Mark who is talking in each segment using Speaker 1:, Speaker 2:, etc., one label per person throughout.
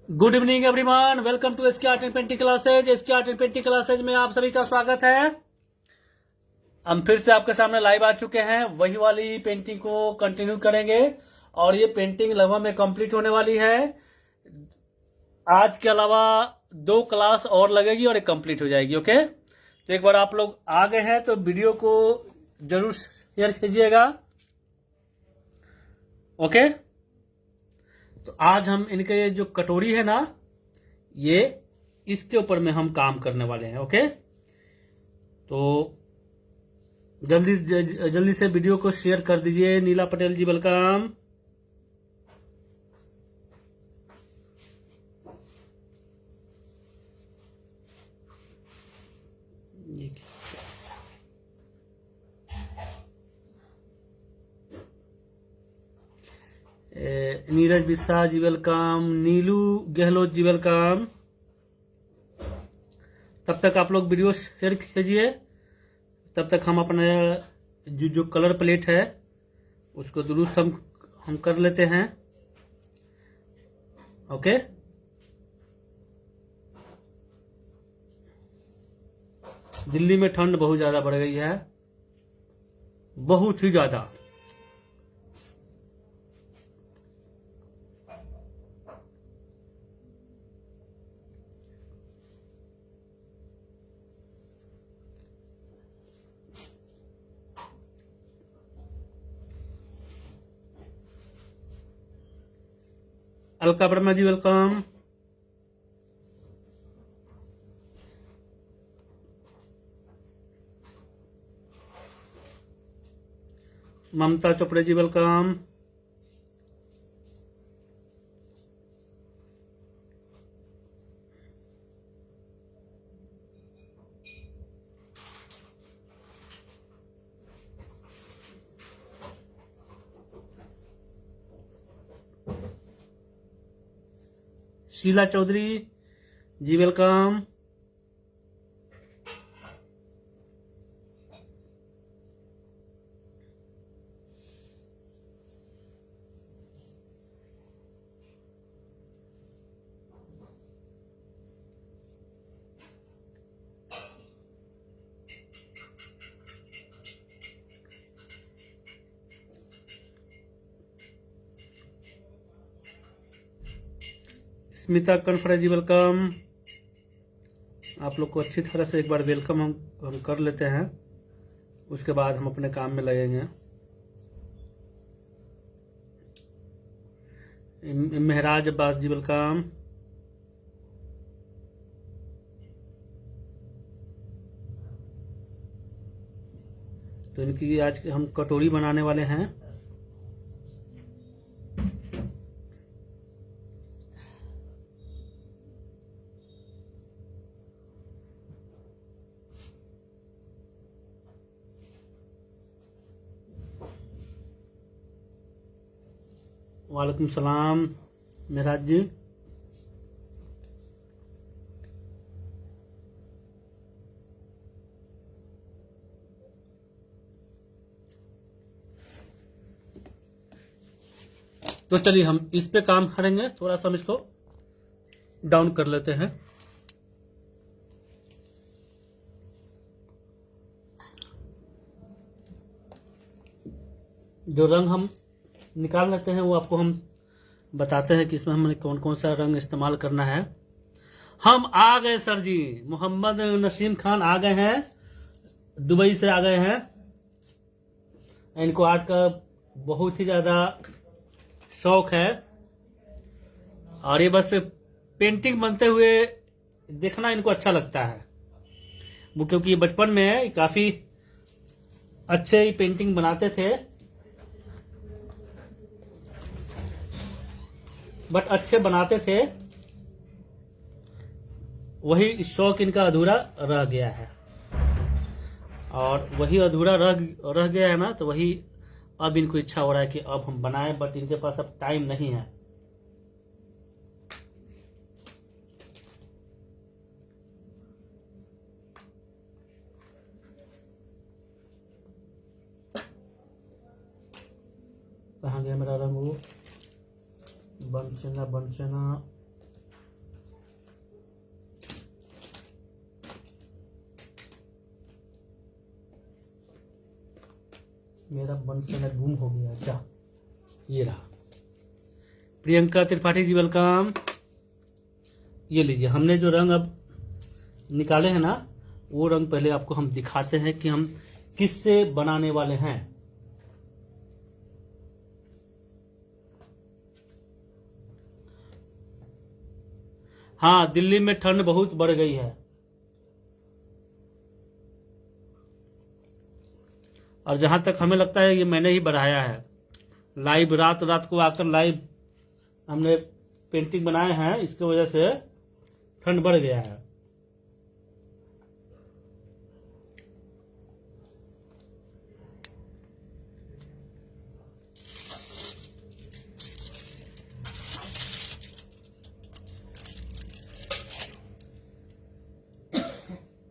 Speaker 1: Good evening everyone, welcome to SK art and painting classes. SK art and painting classes में आप सभी का स्वागत है। हम फिर से आपके सामने लाइव आ चुके हैं। वही वाली पेंटिंग को कंटिन्यू करेंगे और ये पेंटिंग लगभग में कंप्लीट होने वाली है। आज के अलावा 2 क्लास और लगेगी और एक कंप्लीट हो जाएगी। ओके, तो एक बार आप लोग आ गए हैं तो वीडियो को जरूर शेयर कीजिएगा। ओके, तो आज हम इनके जो कटोरी है ना, ये इसके ऊपर में हम काम करने वाले हैं। ओके, तो जल्दी जल्दी से वीडियो को शेयर कर दीजिए। नीला पटेल जी वेलकम। नीरज बिस्सा जी वेलकम। नीलू गहलोत जी वेलकम। तब तक आप लोग वीडियो शेयर कीजिए। तब तक हम अपना जो कलर प्लेट है उसको दुरुस्त हम कर लेते हैं। ओके, दिल्ली में ठंड बहुत ज्यादा बढ़ गई है, बहुत ही ज्यादा। अलका वर्मा जी वेलकम। ममता चोपड़े जी वेलकम। शीला चौधरी जी वेलकम। स्मिता कनफरे जी वेलकम। आप लोग को अच्छी तरह से एक बार वेलकम हम कर लेते हैं, उसके बाद हम अपने काम में लगेंगे। मेहराज अब्बास जी वेलकम। तो इनकी आज हम कटोरी बनाने वाले हैं। वालेकुम सलाम मेहराज जी। तो चलिए हम इस पे काम करेंगे। थोड़ा सा हम इसको डाउन कर लेते हैं। जो रंग हम निकाल लेते हैं वो आपको हम बताते हैं कि इसमें हमें कौन कौन सा रंग इस्तेमाल करना है। हम आ गए सर जी, मोहम्मद नसीम खान आ गए हैं, दुबई से आ गए हैं। इनको आर्ट का बहुत ही ज्यादा शौक है और ये बस पेंटिंग बनते हुए देखना इनको अच्छा लगता है। वो क्योंकि ये बचपन में काफी अच्छे ही पेंटिंग बनाते थे, बट अच्छे बनाते थे। वही शौक इनका अधूरा रह गया है और वही अधूरा रह गया है ना, तो वही अब इनको इच्छा हो रहा है कि अब हम बनाएं, बट इनके पास अब टाइम नहीं है। कहाँ गया मेरा रंग? वो बंचना मेरा बनसेना गुम हो गया क्या? ये रहा। प्रियंका त्रिपाठी जी वेलकम। ये लीजिए, हमने जो रंग अब निकाले हैं ना, वो रंग पहले आपको हम दिखाते हैं कि हम किससे बनाने वाले हैं। हाँ, दिल्ली में ठंड बहुत बढ़ गई है और जहां तक हमें लगता है ये मैंने ही बढ़ाया है। लाइव रात रात को आकर लाइव हमने पेंटिंग बनाए हैं, इसकी वजह से ठंड बढ़ गया है।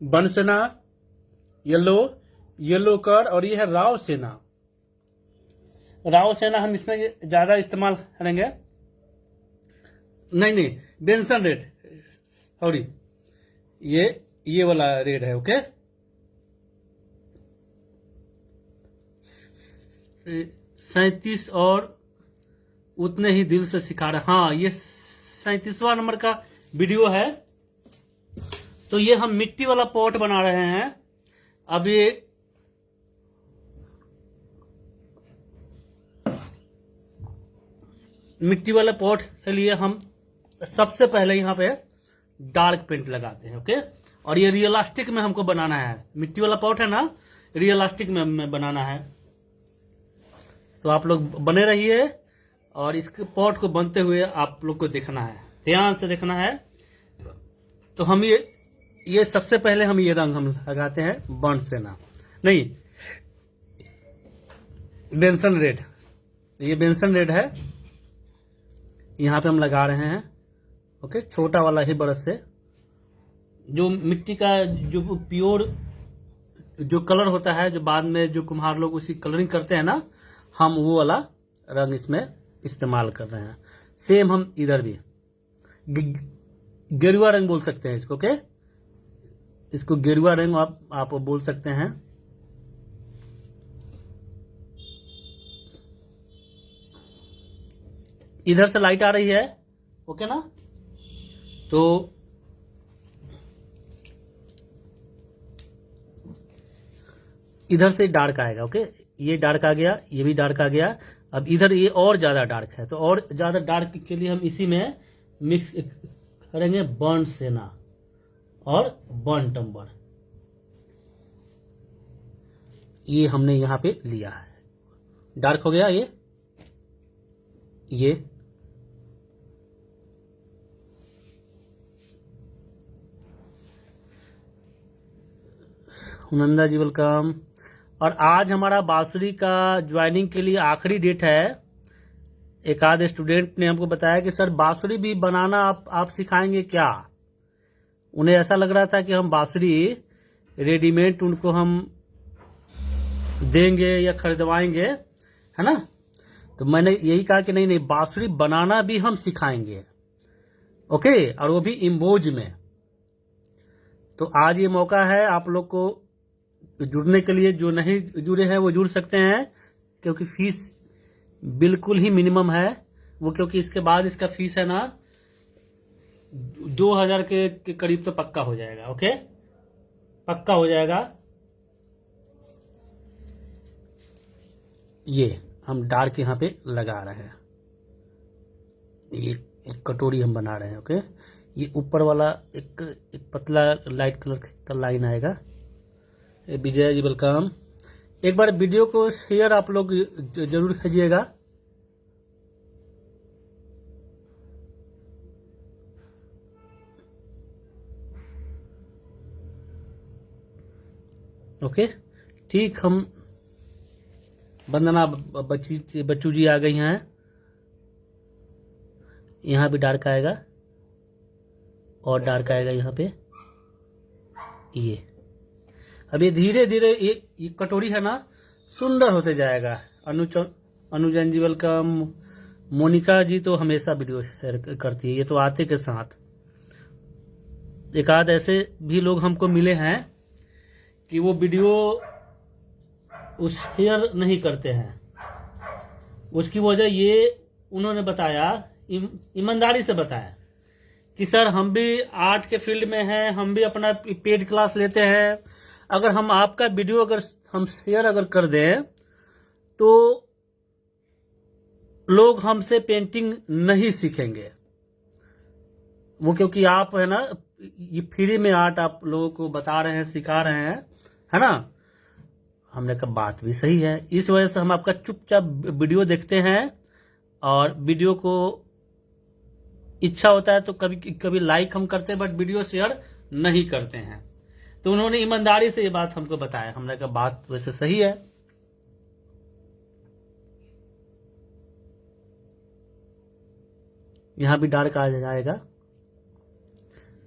Speaker 1: बनसेना येलो, येलो कर, और ये है राव सेना। राव सेना हम इसमें ज्यादा इस्तेमाल करेंगे। नहीं, बेंसन रेड, सॉरी, ये वाला रेड है। ओके, 37 और उतने ही दिल से सिखा रहे। हाँ, ये 37वां नंबर का वीडियो है। तो ये हम मिट्टी वाला पॉट बना रहे हैं। अब ये मिट्टी वाला पॉट के लिए हम सबसे पहले यहाँ पे डार्क पेंट लगाते हैं। ओके, और ये रियलिस्टिक में हमको बनाना है। मिट्टी वाला पॉट है ना, रियलिस्टिक में बनाना है। तो आप लोग बने रहिए और इसके पॉट को बनते हुए आप लोग को देखना है, ध्यान से देखना है। तो हम ये सबसे पहले हम ये रंग हम लगाते हैं बनसेना, नहीं, बेंसन रेड। ये बेंसन रेड है, यहां पे हम लगा रहे हैं। ओके, छोटा वाला ही ब्रश से। जो मिट्टी का जो प्योर जो कलर होता है, जो बाद में जो कुम्हार लोग उसी कलरिंग करते हैं ना, हम वो वाला रंग इसमें इस्तेमाल कर रहे हैं। सेम हम इधर भी गेरुआ रंग बोल सकते हैं इसको। ओके, इसको गेरुआ रंग आप बोल सकते हैं। इधर से लाइट आ रही है, ओके ना? तो इधर से डार्क आएगा। ओके, ये डार्क आ गया, ये भी डार्क आ गया। अब इधर ये और ज्यादा डार्क है, तो और ज्यादा डार्क के लिए हम इसी में मिक्स करेंगे बर्न सेना और बर्न टम्बर। ये हमने यहां पे लिया है, डार्क हो गया ये नंदा जी वेलकम। और आज हमारा बांसुरी का ज्वाइनिंग के लिए आखिरी डेट है। एक आध स्टूडेंट ने हमको बताया कि सर बांसुरी भी बनाना आप सिखाएंगे क्या? उन्हें ऐसा लग रहा था कि हम बांसुरी रेडीमेड उनको हम देंगे या खरीदवाएंगे, है ना? तो मैंने यही कहा कि नहीं, बांसुरी बनाना भी हम सिखाएंगे। ओके, और वो भी इम्बोज में। तो आज ये मौका है आप लोग को जुड़ने के लिए। जो नहीं जुड़े हैं वो जुड़ सकते हैं, क्योंकि फीस बिल्कुल ही मिनिमम है वो, क्योंकि इसके बाद इसका फीस है ना 2000 के करीब तो पक्का हो जाएगा। ओके, पक्का हो जाएगा। ये हम डार्क यहाँ पे लगा रहे हैं। ये एक कटोरी हम बना रहे हैं। ओके, ये ऊपर वाला एक पतला लाइट कलर का लाइन आएगा। विजय जी वेलकम। एक बार वीडियो को शेयर आप लोग जरूर कीजिएगा। ओके, ठीक, हम वंदना बच्चू जी आ गई हैं। यहाँ भी डार्क आएगा और डार्क आएगा यहाँ पे। ये अब ये धीरे धीरे ये कटोरी है ना सुंदर होते जाएगा। अनुजन जी वेलकम। मोनिका जी तो हमेशा वीडियो शेयर करती है, ये तो आते के साथ। एक आध ऐसे भी लोग हमको मिले हैं कि वो वीडियो उस शेयर नहीं करते हैं। उसकी वजह ये उन्होंने बताया, ईमानदारी से बताया कि सर हम भी आर्ट के फील्ड में हैं, हम भी अपना पेड क्लास लेते हैं, अगर हम आपका वीडियो अगर हम शेयर अगर कर दें तो लोग हमसे पेंटिंग नहीं सीखेंगे। वो क्योंकि आप है ना ये फ्री में आर्ट आप लोगों को बता रहे हैं, सिखा रहे हैं, है ना। हमने कहा बात भी सही है, इस वजह से हम आपका चुपचाप वीडियो देखते हैं और वीडियो को इच्छा होता है तो कभी कभी लाइक हम करते हैं, बट वीडियो शेयर नहीं करते हैं। तो उन्होंने ईमानदारी से ये बात हमको बताया। हमने कहा बात वैसे सही है। यहां भी डार्क आ जाएगा।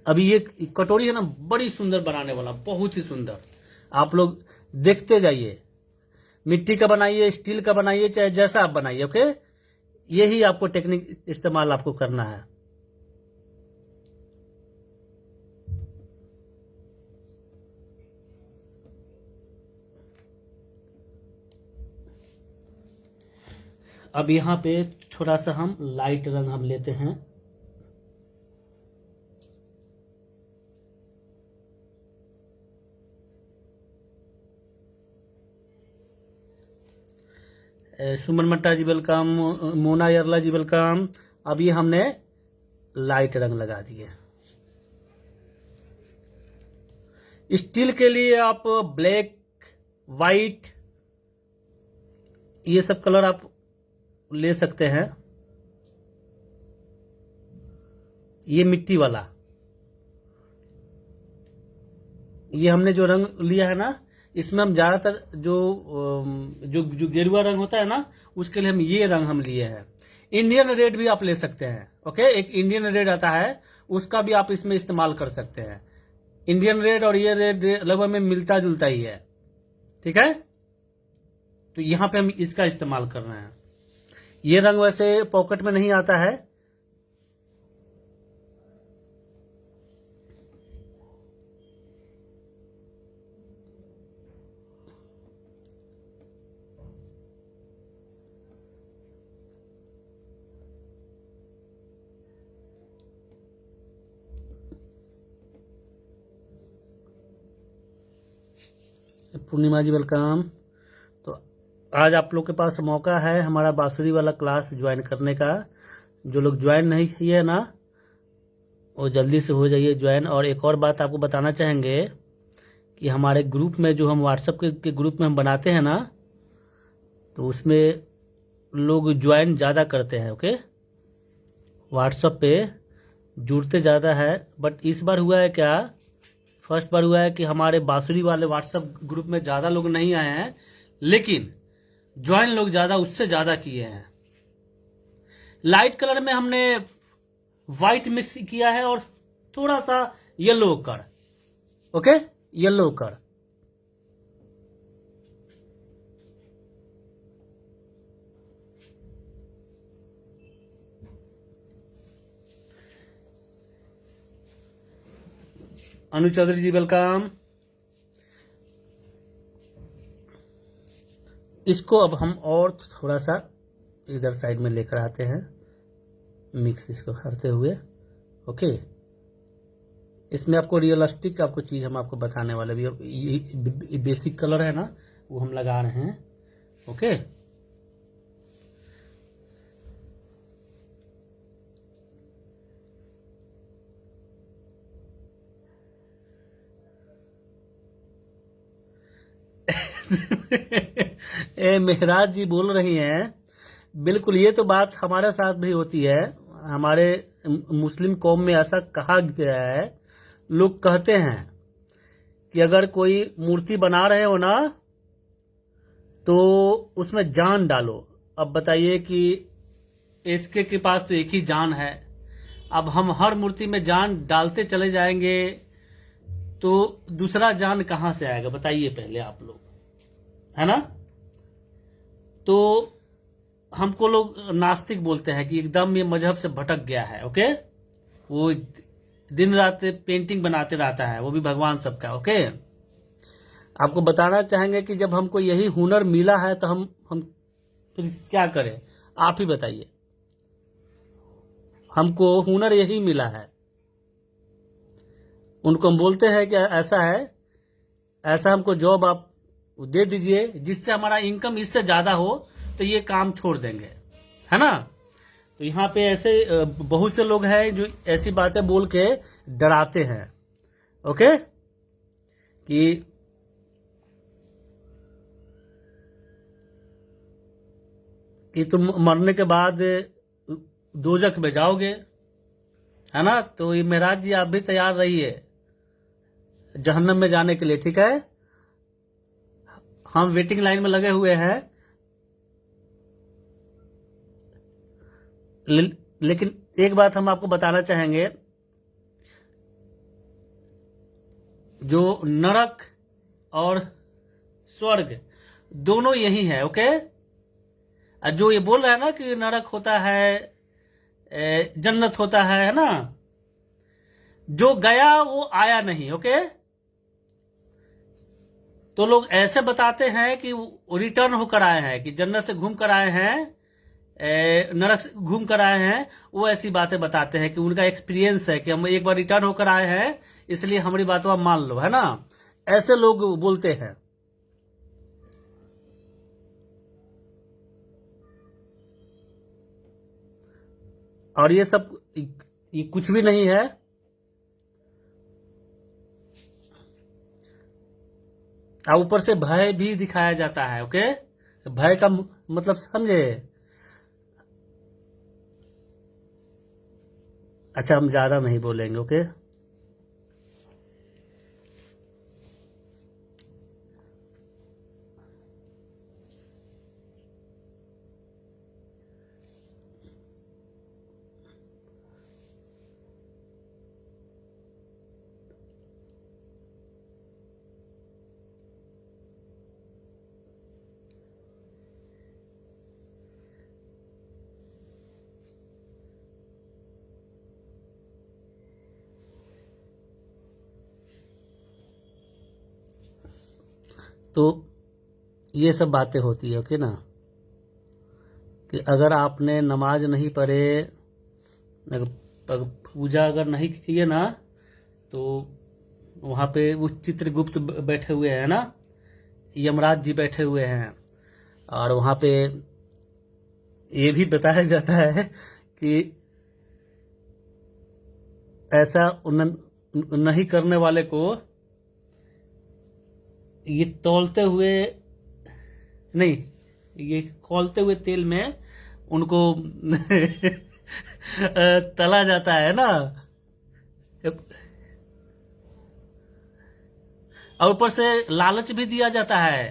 Speaker 1: अभी ये कटोरी है ना बड़ी सुंदर बनाने वाला, बहुत ही सुंदर। आप लोग देखते जाइए, मिट्टी का बनाइए, स्टील का बनाइए, चाहे जैसा आप बनाइए, ओके। यही आपको टेक्निक इस्तेमाल आपको करना है। अब यहां पे थोड़ा सा हम लाइट रंग हम लेते हैं। सुमन मट्टा जी वेलकम, मोना यरला जी वेलकम। अब ये हमने लाइट रंग लगा दिए। स्टील के लिए आप ब्लैक, वाइट, ये सब कलर आप ले सकते हैं। ये मिट्टी वाला, ये हमने जो रंग लिया है ना, इसमें हम ज्यादातर जो गेरुआ रंग होता है ना, उसके लिए हम ये रंग हम लिए हैं। इंडियन रेड भी आप ले सकते हैं, ओके। एक इंडियन रेड आता है, उसका भी आप इसमें इस्तेमाल कर सकते हैं। इंडियन रेड और ये रेड लगभग में मिलता जुलता ही है, ठीक है। तो यहां पे हम इसका इस्तेमाल कर रहे हैं। ये रंग वैसे पॉकेट में नहीं आता है। पूर्णिमा जी वेलकम। तो आज आप लोग के पास मौका है हमारा बांसुरी वाला क्लास ज्वाइन करने का। जो लोग ज्वाइन नहीं किए ना, वो जल्दी से हो जाइए ज्वाइन। और एक और बात आपको बताना चाहेंगे कि हमारे ग्रुप में जो हम व्हाट्सएप के ग्रुप में हम बनाते हैं ना, तो उसमें लोग ज्वाइन ज़्यादा करते हैं, ओके। व्हाट्सएप पे जुड़ते ज़्यादा है। बट इस बार हुआ है क्या, फर्स्ट बार हुआ है कि हमारे बांसुरी वाले व्हाट्सएप ग्रुप में ज़्यादा लोग नहीं आए हैं, लेकिन ज्वाइन लोग ज़्यादा उससे ज़्यादा किए हैं। लाइट कलर में हमने व्हाइट मिक्स किया है और थोड़ा सा येलो कर, ओके, येलो कर। अनु चौधरी जी वेलकम। इसको अब हम और थोड़ा सा इधर साइड में लेकर आते हैं, मिक्स इसको करते हुए, ओके। इसमें आपको रियलिस्टिक आपको चीज हम आपको बताने वाले भी। ये बेसिक कलर है ना, वो हम लगा रहे हैं, ओके। ए मेहराज जी बोल रही हैं, बिल्कुल ये तो बात हमारे साथ भी होती है। हमारे मुस्लिम कौम में ऐसा कहा गया है, लोग कहते हैं कि अगर कोई मूर्ति बना रहे हो ना तो उसमें जान डालो। अब बताइए कि इसके के पास तो एक ही जान है, अब हम हर मूर्ति में जान डालते चले जाएंगे तो दूसरा जान कहां से आएगा बताइए पहले आप लोग, है ना। तो हमको लोग नास्तिक बोलते हैं कि एकदम ये मजहब से भटक गया है, ओके। वो दिन रात पेंटिंग बनाते रहता है, वो भी भगवान सबका, ओके। आपको बताना चाहेंगे कि जब हमको यही हुनर मिला है तो हम फिर क्या करें, आप ही बताइए। हमको हुनर यही मिला है, उनको हम बोलते हैं कि ऐसा है, ऐसा हमको जॉब आप दे दीजिए जिससे हमारा इनकम इससे ज्यादा हो, तो ये काम छोड़ देंगे, है ना। तो यहाँ पे ऐसे बहुत से लोग हैं जो ऐसी बातें बोल के डराते हैं, ओके, कि तुम मरने के बाद दोजख में जाओगे, है ना। तो ये मेराज जी, आप भी तैयार रहिए जहन्नम में जाने के लिए, ठीक है। हम वेटिंग लाइन में लगे हुए हैं, लेकिन एक बात हम आपको बताना चाहेंगे, जो नरक और स्वर्ग दोनों यही है, ओके। जो ये बोल रहा है ना कि नरक होता है, जन्नत होता है ना, जो गया वो आया नहीं, ओके। तो लोग ऐसे बताते हैं कि रिटर्न होकर आए हैं, कि जन्नत से घूम कर आए हैं, नरक से घूम कर आए हैं, वो ऐसी बातें बताते हैं कि उनका एक्सपीरियंस है कि हम एक बार रिटर्न होकर आए हैं, इसलिए हमारी बातों आप मान लो, है ना। ऐसे लोग बोलते हैं। और ये सब ये कुछ भी नहीं है। और ऊपर से भय भी दिखाया जाता है, ओके। भय का मतलब समझे। अच्छा, हम ज्यादा नहीं बोलेंगे, ओके। तो ये सब बातें होती है, ओके ना, कि अगर आपने नमाज नहीं पढ़े, अगर पूजा अगर नहीं की है ना, तो वहां पे वो चित्रगुप्त बैठे हुए हैं ना, यमराज जी बैठे हुए हैं, और वहां पे ये भी बताया जाता है कि ऐसा नहीं करने वाले को ये तौलते हुए नहीं, ये खौलते हुए तेल में उनको तला जाता है ना। और ऊपर से लालच भी दिया जाता है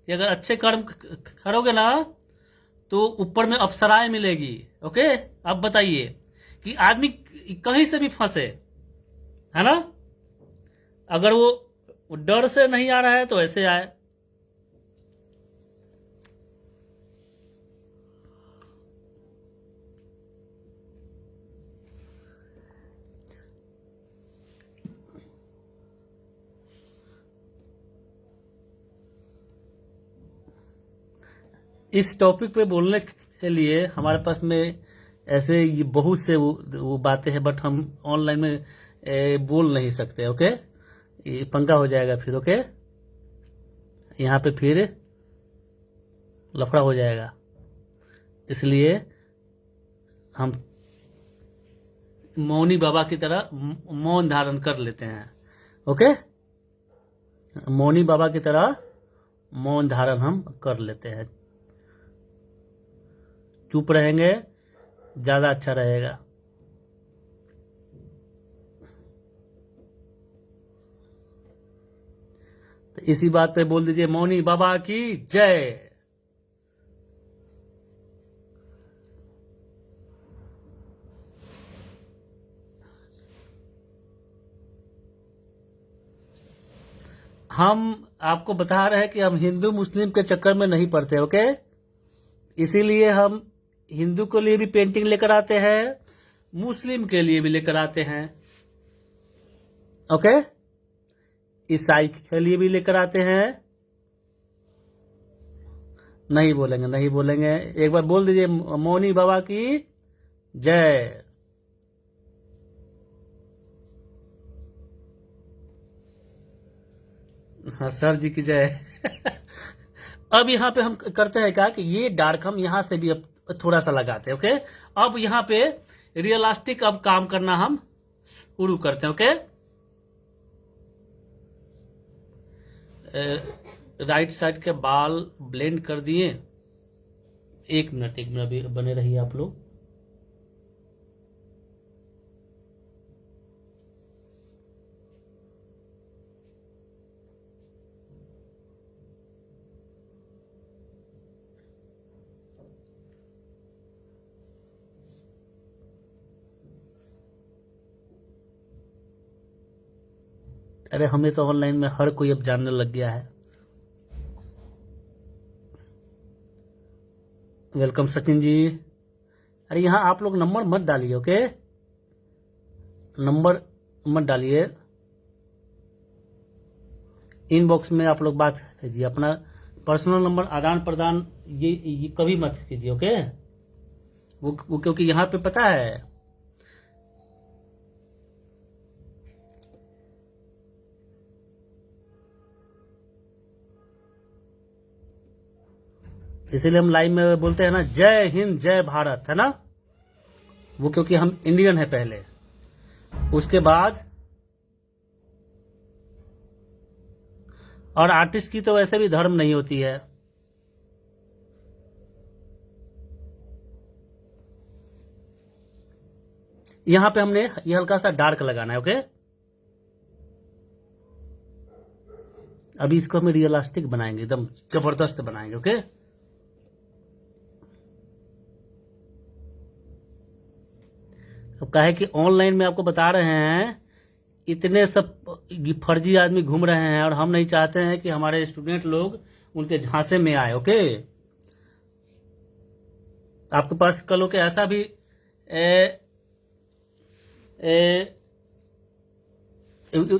Speaker 1: कि अगर अच्छे कर्म करोगे ना तो ऊपर में अप्सराएं मिलेगी, ओके। अब बताइए कि आदमी कहीं से भी फंसे, है ना, अगर वो डर से नहीं आ रहा है तो ऐसे आए। इस टॉपिक पे बोलने के लिए हमारे पास में ऐसे ये बहुत से वो बातें हैं, बट हम ऑनलाइन में बोल नहीं सकते, ओके। ये पंगा हो जाएगा फिर, ओके। यहाँ पे फिर लफड़ा हो जाएगा, इसलिए हम मौनी बाबा की तरह मौन धारण कर लेते हैं, ओके। मौनी बाबा की तरह मौन धारण हम कर लेते हैं, चुप रहेंगे, ज्यादा अच्छा रहेगा। तो इसी बात पे बोल दीजिए मौनी बाबा की जय। हम आपको बता रहे हैं कि हम हिंदू मुस्लिम के चक्कर में नहीं पड़ते, ओके। इसीलिए हम हिंदू के लिए भी पेंटिंग लेकर आते हैं, मुस्लिम के लिए भी लेकर आते हैं, ओके। ईसाई के लिए भी लेकर आते हैं। नहीं बोलेंगे, नहीं बोलेंगे। एक बार बोल दीजिए मौनी बाबा की जय। हाँ सर जी की जय। अब यहाँ पे हम करते हैं क्या कि ये डार्क हम यहाँ से भी अब थोड़ा सा लगाते हैं। ओके, अब यहाँ पे रियलिस्टिक अब काम करना हम शुरू करते हैं। ओके, राइट साइड के बाल ब्लेंड कर दिए। एक मिनट अभी बने रहिए आप लोग। अरे हमें तो ऑनलाइन में हर कोई अब जानने लग गया है। वेलकम सचिन जी। अरे यहाँ आप लोग नंबर मत डालिए। ओके, नंबर मत डालिए। इनबॉक्स में आप लोग बात कीजिए, अपना पर्सनल नंबर आदान प्रदान ये कभी मत कीजिए। ओके, वो क्योंकि यहाँ पे पता है इसीलिए हम लाइव में बोलते हैं ना जय हिंद जय भारत, है ना। वो क्योंकि हम इंडियन है पहले, उसके बाद और आर्टिस्ट की तो वैसे भी धर्म नहीं होती है। यहां पे हमने ये हल्का सा डार्क लगाना है। ओके, अभी इसको हम रियलिस्टिक बनाएंगे, एकदम जबरदस्त बनाएंगे। ओके, अब क्या है कि ऑनलाइन में आपको बता रहे हैं इतने सब फर्जी आदमी घूम रहे हैं और हम नहीं चाहते हैं कि हमारे स्टूडेंट लोग उनके झांसे में आए। ओके, आपके पास कल के ऐसा भी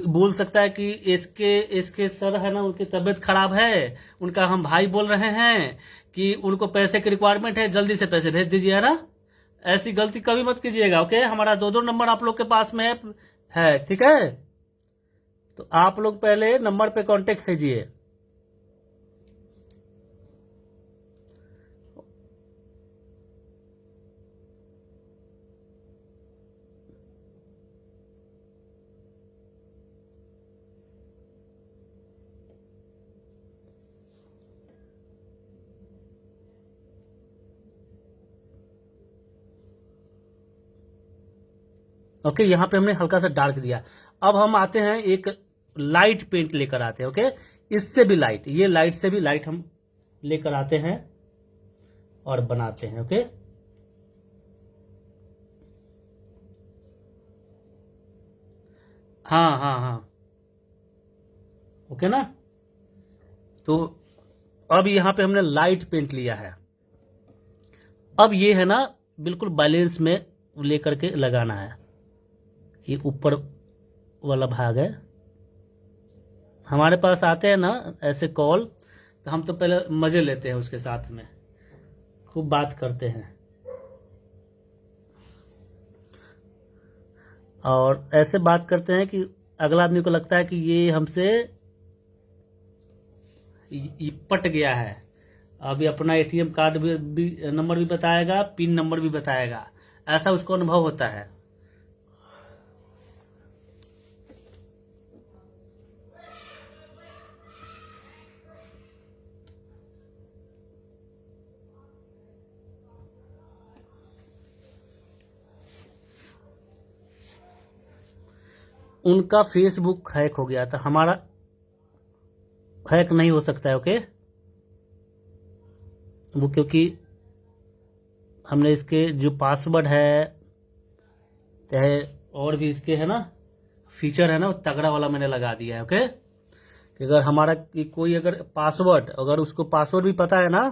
Speaker 1: बोल सकता है कि इसके सर है ना, उनकी तबीयत खराब है, उनका हम भाई बोल रहे हैं कि उनको पैसे की रिक्वायरमेंट है, जल्दी से पैसे भेज दीजिए, है ना। ऐसी गलती कभी मत कीजिएगा। ओके, हमारा 2 नंबर आप लोग के पास में है, ठीक है। तो आप लोग पहले नंबर पे कांटेक्ट कीजिए। ओके, यहां पे हमने हल्का सा डार्क दिया। अब हम आते हैं एक लाइट पेंट लेकर आते हैं। ओके, इससे भी लाइट, ये लाइट से भी लाइट हम लेकर आते हैं और बनाते हैं। ओके, हाँ हाँ हाँ, ओके ना। तो अब यहां पे हमने लाइट पेंट लिया है। अब ये है ना बिल्कुल बैलेंस में लेकर के लगाना है। ये ऊपर वाला भाग है। हमारे पास आते हैं ना ऐसे कॉल, तो हम तो पहले मजे लेते हैं उसके साथ में, खूब बात करते हैं और ऐसे बात करते हैं कि अगला आदमी को लगता है कि ये हमसे ये पट गया है। अभी अपना एटीएम कार्ड भी नंबर भी बताएगा, पिन नंबर भी बताएगा, ऐसा उसको अनुभव होता है। उनका फेसबुक हैक हो गया था, हमारा हैक नहीं हो सकता है। ओके, वो क्योंकि हमने इसके जो पासवर्ड है चाहे और भी इसके है ना फीचर है ना, वो तगड़ा वाला मैंने लगा दिया है। ओके, कि अगर हमारा कोई अगर पासवर्ड, अगर उसको पासवर्ड भी पता है ना,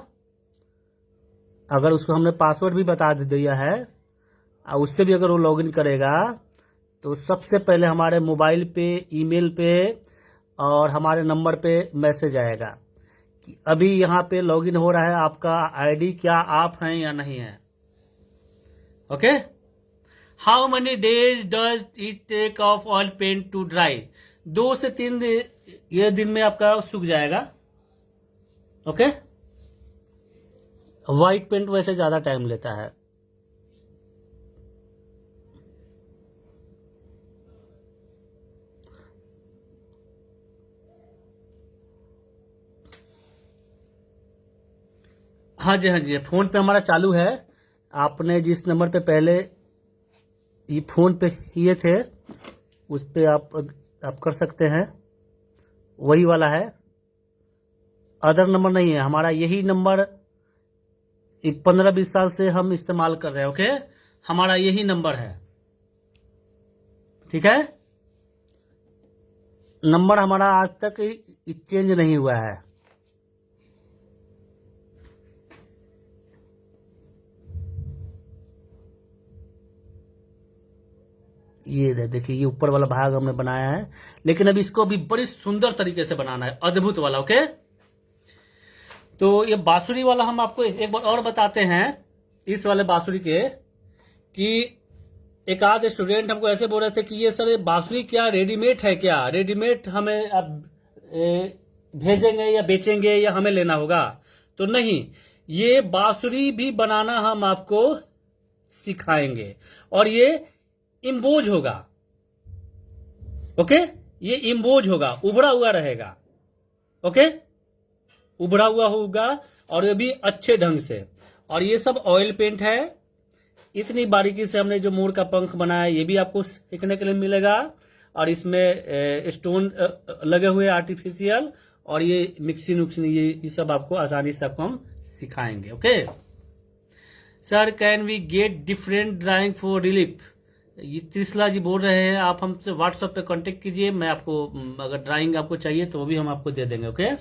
Speaker 1: अगर उसको हमने पासवर्ड भी बता दिया है और उससे भी अगर वो लॉगिन करेगा तो सबसे पहले हमारे मोबाइल पे, ईमेल पे और हमारे नंबर पे मैसेज आएगा कि अभी यहाँ पे लॉगिन हो रहा है, आपका आईडी क्या आप हैं या नहीं है। Okay, how many days does it take of oil paint to dry? 2 से 3 ये दिन में आपका सूख जाएगा। ओके, व्हाइट पेंट वैसे ज्यादा टाइम लेता है। हाँ जी, हाँ जी, फोन पे हमारा चालू है। आपने जिस नंबर पे पहले ये फोन पे किए थे उस पे आप कर सकते हैं, वही वाला है, अदर नंबर नहीं है हमारा। यही नंबर 15-20 साल से हम इस्तेमाल कर रहे हैं। ओके, हमारा यही नंबर है, ठीक है। नंबर हमारा आज तक चेंज नहीं हुआ है। ये देखिए, ये ऊपर वाला भाग हमने बनाया है, लेकिन अभी इसको भी बड़ी सुंदर तरीके से बनाना है, अद्भुत वाला। ओके, तो ये बांसुरी वाला हम आपको एक बार और बताते हैं इस वाले बांसुरी के, कि एक आध स्टूडेंट हमको ऐसे बोल रहे थे कि ये सर बांसुरी क्या रेडीमेड है, क्या रेडीमेड हमें अब भेजेंगे या बेचेंगे या हमें लेना होगा? तो नहीं, ये बांसुरी भी बनाना हम आपको सिखाएंगे और ये इम्बोज होगा। ओके, ये इम्बोज होगा, उभरा हुआ रहेगा। ओके, उभरा हुआ होगा और ये भी अच्छे ढंग से। और ये सब ऑयल पेंट है। इतनी बारीकी से हमने जो मोर का पंख बनाया ये भी आपको सीखने के लिए मिलेगा। और इसमें स्टोन लगे हुए आर्टिफिशियल, और ये मिक्सिंग उक्सिंग ये सब आपको आसानी से आपको हम सिखाएंगे। Okay sir, can we get different drawing for relief? ये त्रिशला जी बोल रहे हैं, आप हमसे व्हाट्सएप पे कांटेक्ट कीजिए, मैं आपको अगर ड्राइंग आपको चाहिए तो वो भी हम आपको दे देंगे। ओके,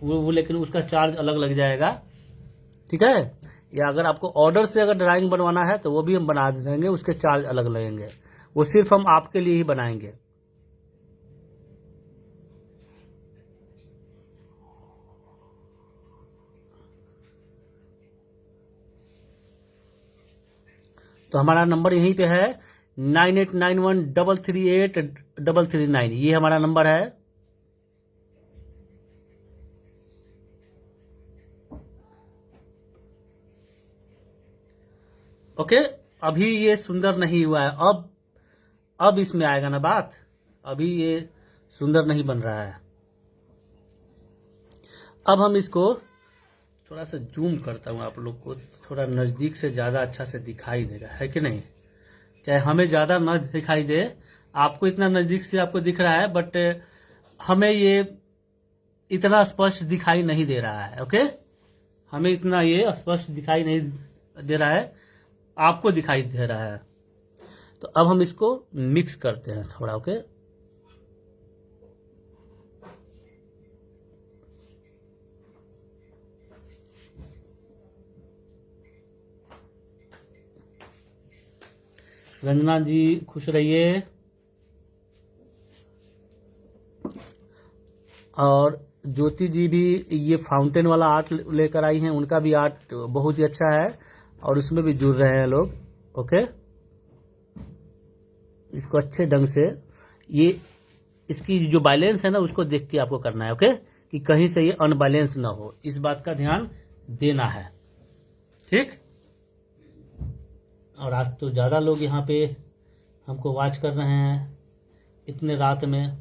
Speaker 1: वो लेकिन उसका चार्ज अलग लग जाएगा, ठीक है। या अगर आपको ऑर्डर से अगर ड्राइंग बनवाना है तो वो भी हम बना देंगे, उसके चार्ज अलग लगेंगे, वो सिर्फ हम आपके लिए ही बनाएंगे। तो हमारा नंबर यहीं पे है 9891338339, ये हमारा नंबर है। ओके, अभी ये सुंदर नहीं हुआ है, अब इसमें आएगा ना बात। अभी ये सुंदर नहीं बन रहा है। अब हम इसको थोड़ा सा जूम करता हूं, आप लोग को थोड़ा नजदीक से ज्यादा अच्छा से दिखाई देगा, है कि नहीं? चाहे हमें ज्यादा न दिखाई दे, आपको इतना नजदीक से आपको दिख रहा है, बट हमें ये इतना स्पष्ट दिखाई नहीं दे रहा है। ओके, हमें इतना ये स्पष्ट दिखाई नहीं दे रहा है, आपको दिखाई दे रहा है। तो अब हम इसको मिक्स करते हैं थोड़ा। ओके, रंजना जी खुश रहिए। और ज्योति जी भी ये फाउंटेन वाला आर्ट लेकर आई हैं, उनका भी आर्ट बहुत ही अच्छा है और उसमें भी जुड़ रहे हैं लोग। ओके, इसको अच्छे ढंग से ये इसकी जो बैलेंस है ना उसको देख के आपको करना है। ओके, कि कहीं से ये अनबैलेंस ना हो, इस बात का ध्यान देना है, ठीक। और आज तो ज्यादा लोग यहाँ पे हमको वॉच कर रहे हैं इतने रात में।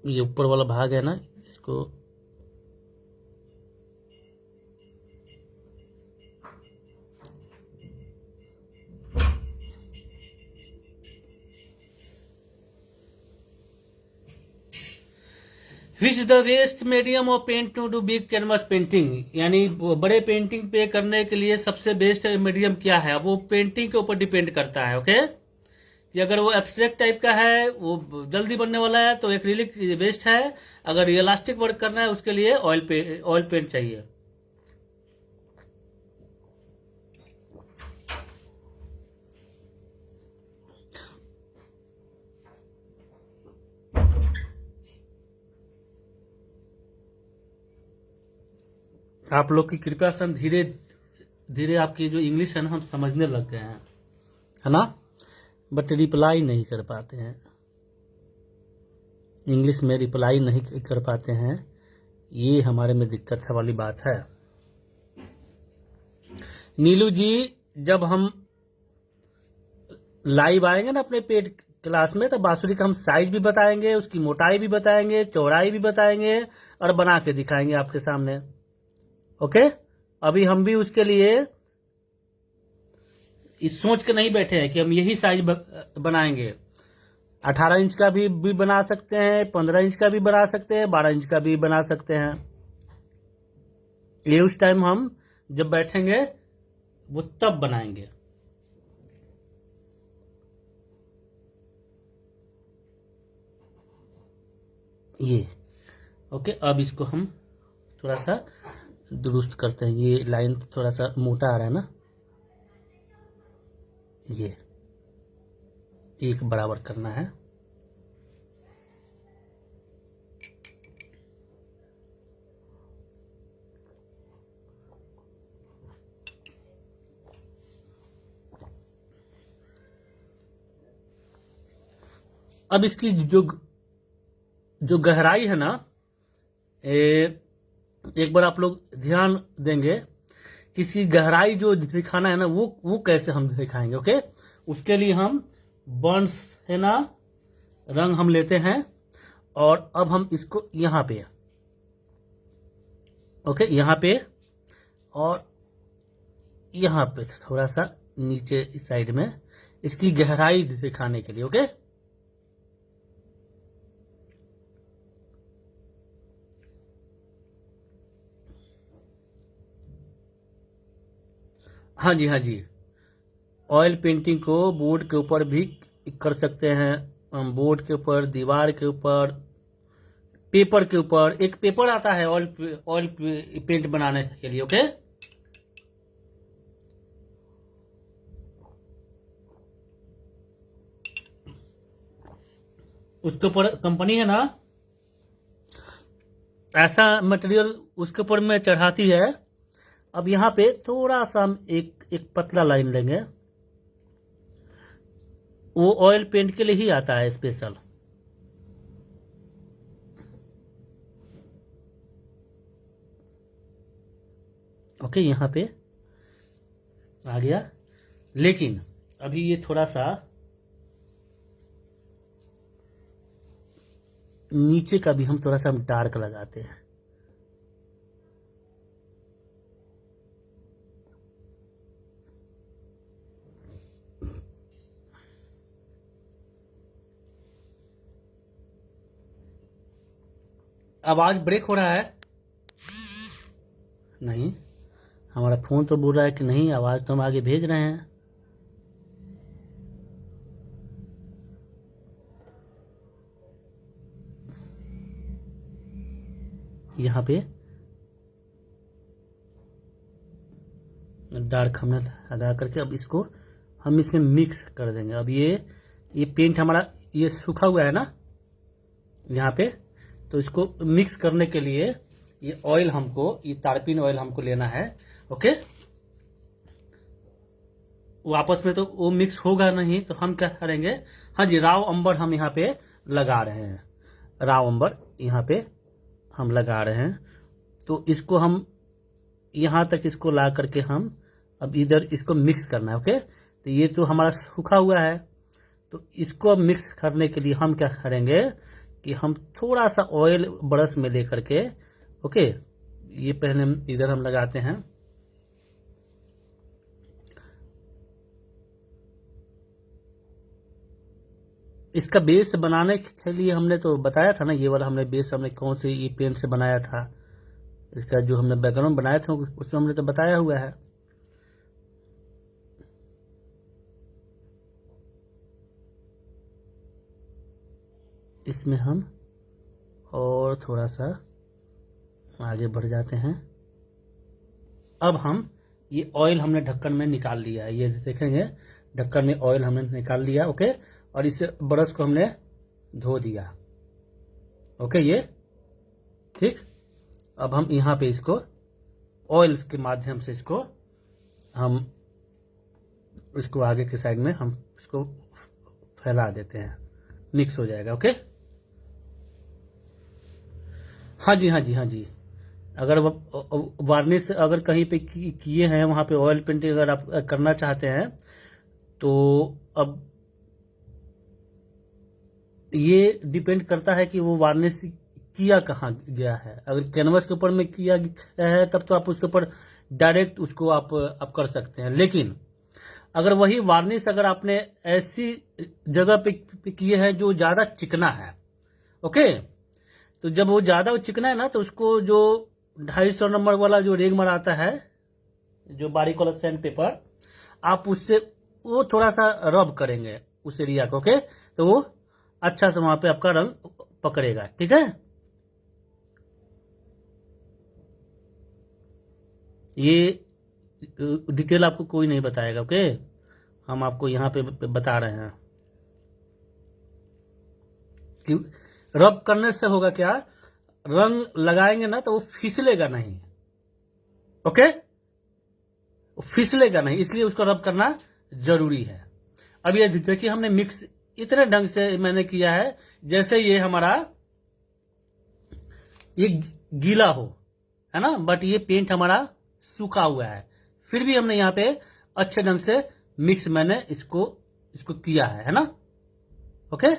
Speaker 1: ये ऊपर वाला भाग है ना, इसको which the best medium of paint to do big canvas painting, यानी बड़े पेंटिंग पे करने के लिए सबसे बेस्ट मीडियम क्या है, वो पेंटिंग के ऊपर डिपेंड करता है। ओके, कि अगर वो एब्स्ट्रैक्ट टाइप का है, वो जल्दी बनने वाला है, तो एक्रिलिक बेस्ट है। अगर रियलिस्टिक वर्क करना है उसके लिए ऑयल पेंट चाहिए। आप लोग की कृपया से हम धीरे धीरे आपकी जो इंग्लिश है ना, हम समझने लग गए हैं, है ना, बट रिप्लाई नहीं कर पाते हैं, इंग्लिश में रिप्लाई नहीं कर पाते हैं, ये हमारे में दिक्कत है वाली बात है। नीलू जी, जब हम लाइव आएंगे ना अपने पेड क्लास में, तो बांसुरी का हम साइज भी बताएंगे, उसकी मोटाई भी बताएंगे, चौड़ाई भी बताएंगे और बना के दिखाएंगे आपके सामने। ओके, अभी हम भी उसके लिए इस सोच के नहीं बैठे हैं कि हम यही साइज बनाएंगे। 18 इंच का भी बना सकते हैं, 15 इंच का भी बना सकते हैं, 12 इंच का भी बना सकते हैं। ये उस टाइम हम जब बैठेंगे वो तब बनाएंगे। ये ओके, अब इसको हम थोड़ा सा दुरुस्त करते हैं। ये लाइन थोड़ा सा मोटा आ रहा है ना, ये एक बराबर करना है। अब इसकी जो गहराई है ना, एक बार आप लोग ध्यान देंगे कि इसकी गहराई जो दिखाना है ना, वो कैसे हम दिखाएंगे। ओके, उसके लिए हम बर्न्स है ना रंग हम लेते हैं, और अब हम इसको यहाँ पे, ओके, यहाँ पे और यहाँ पे थोड़ा सा नीचे इस साइड में इसकी गहराई दिखाने के लिए। ओके, हाँ जी, हाँ जी, ऑयल पेंटिंग को बोर्ड के ऊपर भी कर सकते हैं, हम बोर्ड के ऊपर, दीवार के ऊपर, पेपर के ऊपर। एक पेपर आता है ऑयल पेंट बनाने के लिए। ओके, उसके ऊपर कंपनी है ना, ऐसा मटेरियल उसके ऊपर में चढ़ाती है। अब यहाँ पे थोड़ा सा हम एक पतला लाइन लेंगे, वो ऑयल पेंट के लिए ही आता है स्पेशल। ओके, यहाँ पे आ गया, लेकिन अभी ये थोड़ा सा नीचे का भी हम थोड़ा सा हम डार्क लगाते हैं। आवाज ब्रेक हो रहा है? नहीं, हमारा फोन तो बोल रहा है कि नहीं, आवाज तो हम आगे भेज रहे हैं। यहाँ पे डार्क हमने लगा करके अब इसको हम इसमें मिक्स कर देंगे। अब ये पेंट हमारा ये सूखा हुआ है ना यहाँ पे, तो इसको मिक्स करने के लिए ये ऑयल हमको, ये तारपीन ऑयल हमको लेना है। ओके, वापस में तो वो मिक्स होगा नहीं, तो हम क्या करेंगे, हाँ जी, राव अंबर हम यहाँ पे लगा रहे हैं, राव अंबर यहाँ पे हम लगा रहे हैं। तो इसको हम यहाँ तक इसको ला करके हम अब इधर इसको मिक्स करना है। ओके, तो ये तो हमारा सूखा हुआ है, तो इसको अब मिक्स करने के लिए हम क्या करेंगे कि हम थोड़ा सा ऑयल ब्रश में ले करके, ओके, ये पहले इधर हम लगाते हैं। इसका बेस बनाने के लिए हमने तो बताया था ना, ये वाला हमने बेस हमने कौन से ये पेंट से बनाया था, इसका जो हमने बैकग्राउंड बनाया था उसमें हमने तो बताया हुआ है। इसमें हम और थोड़ा सा आगे बढ़ जाते हैं। अब हम ये ऑयल हमने ढक्कन में निकाल लिया है, ये देखेंगे ढक्कन में ऑयल हमने निकाल लिया। ओके, और इस ब्रश को हमने धो दिया। ओके, ये ठीक। अब हम यहाँ पे इसको ऑयल के माध्यम से हम इसको आगे के साइड में हम इसको फैला देते हैं, मिक्स हो जाएगा। ओके, हाँ जी हाँ जी हाँ जी। अगर वार्निश अगर कहीं पे किए हैं, वहां पे ऑयल पेंटिंग अगर आप करना चाहते हैं तो अब ये डिपेंड करता है कि वो वार्निश किया कहाँ गया है। अगर कैनवस के ऊपर में किया गया है तब तो आप उसके ऊपर डायरेक्ट उसको आप कर सकते हैं। लेकिन अगर वही वार्निश अगर आपने ऐसी जगह पे किए हैं जो ज्यादा चिकना है, ओके, तो जब वो ज्यादा चिकना है ना तो उसको जो 250 नंबर वाला जो रेगमार आता है, जो बारीक वाला सैंड पेपर, आप उससे वो थोड़ा सा रब करेंगे उस एरिया को। ओके, तो वो अच्छा से वहां पे आपका रंग पकड़ेगा। ठीक है, ये डिटेल आपको कोई नहीं बताएगा। ओके, हम आपको यहाँ पे बता रहे हैं कि रब करने से होगा क्या, रंग लगाएंगे ना तो वो फिसलेगा नहीं। ओके, फिसलेगा नहीं, इसलिए उसको रब करना जरूरी है। अब ये देखिए हमने मिक्स इतने ढंग से मैंने किया है जैसे ये हमारा ये गीला हो, है ना, बट ये पेंट हमारा सूखा हुआ है, फिर भी हमने यहाँ पे अच्छे ढंग से मिक्स मैंने इसको किया है ना। ओके,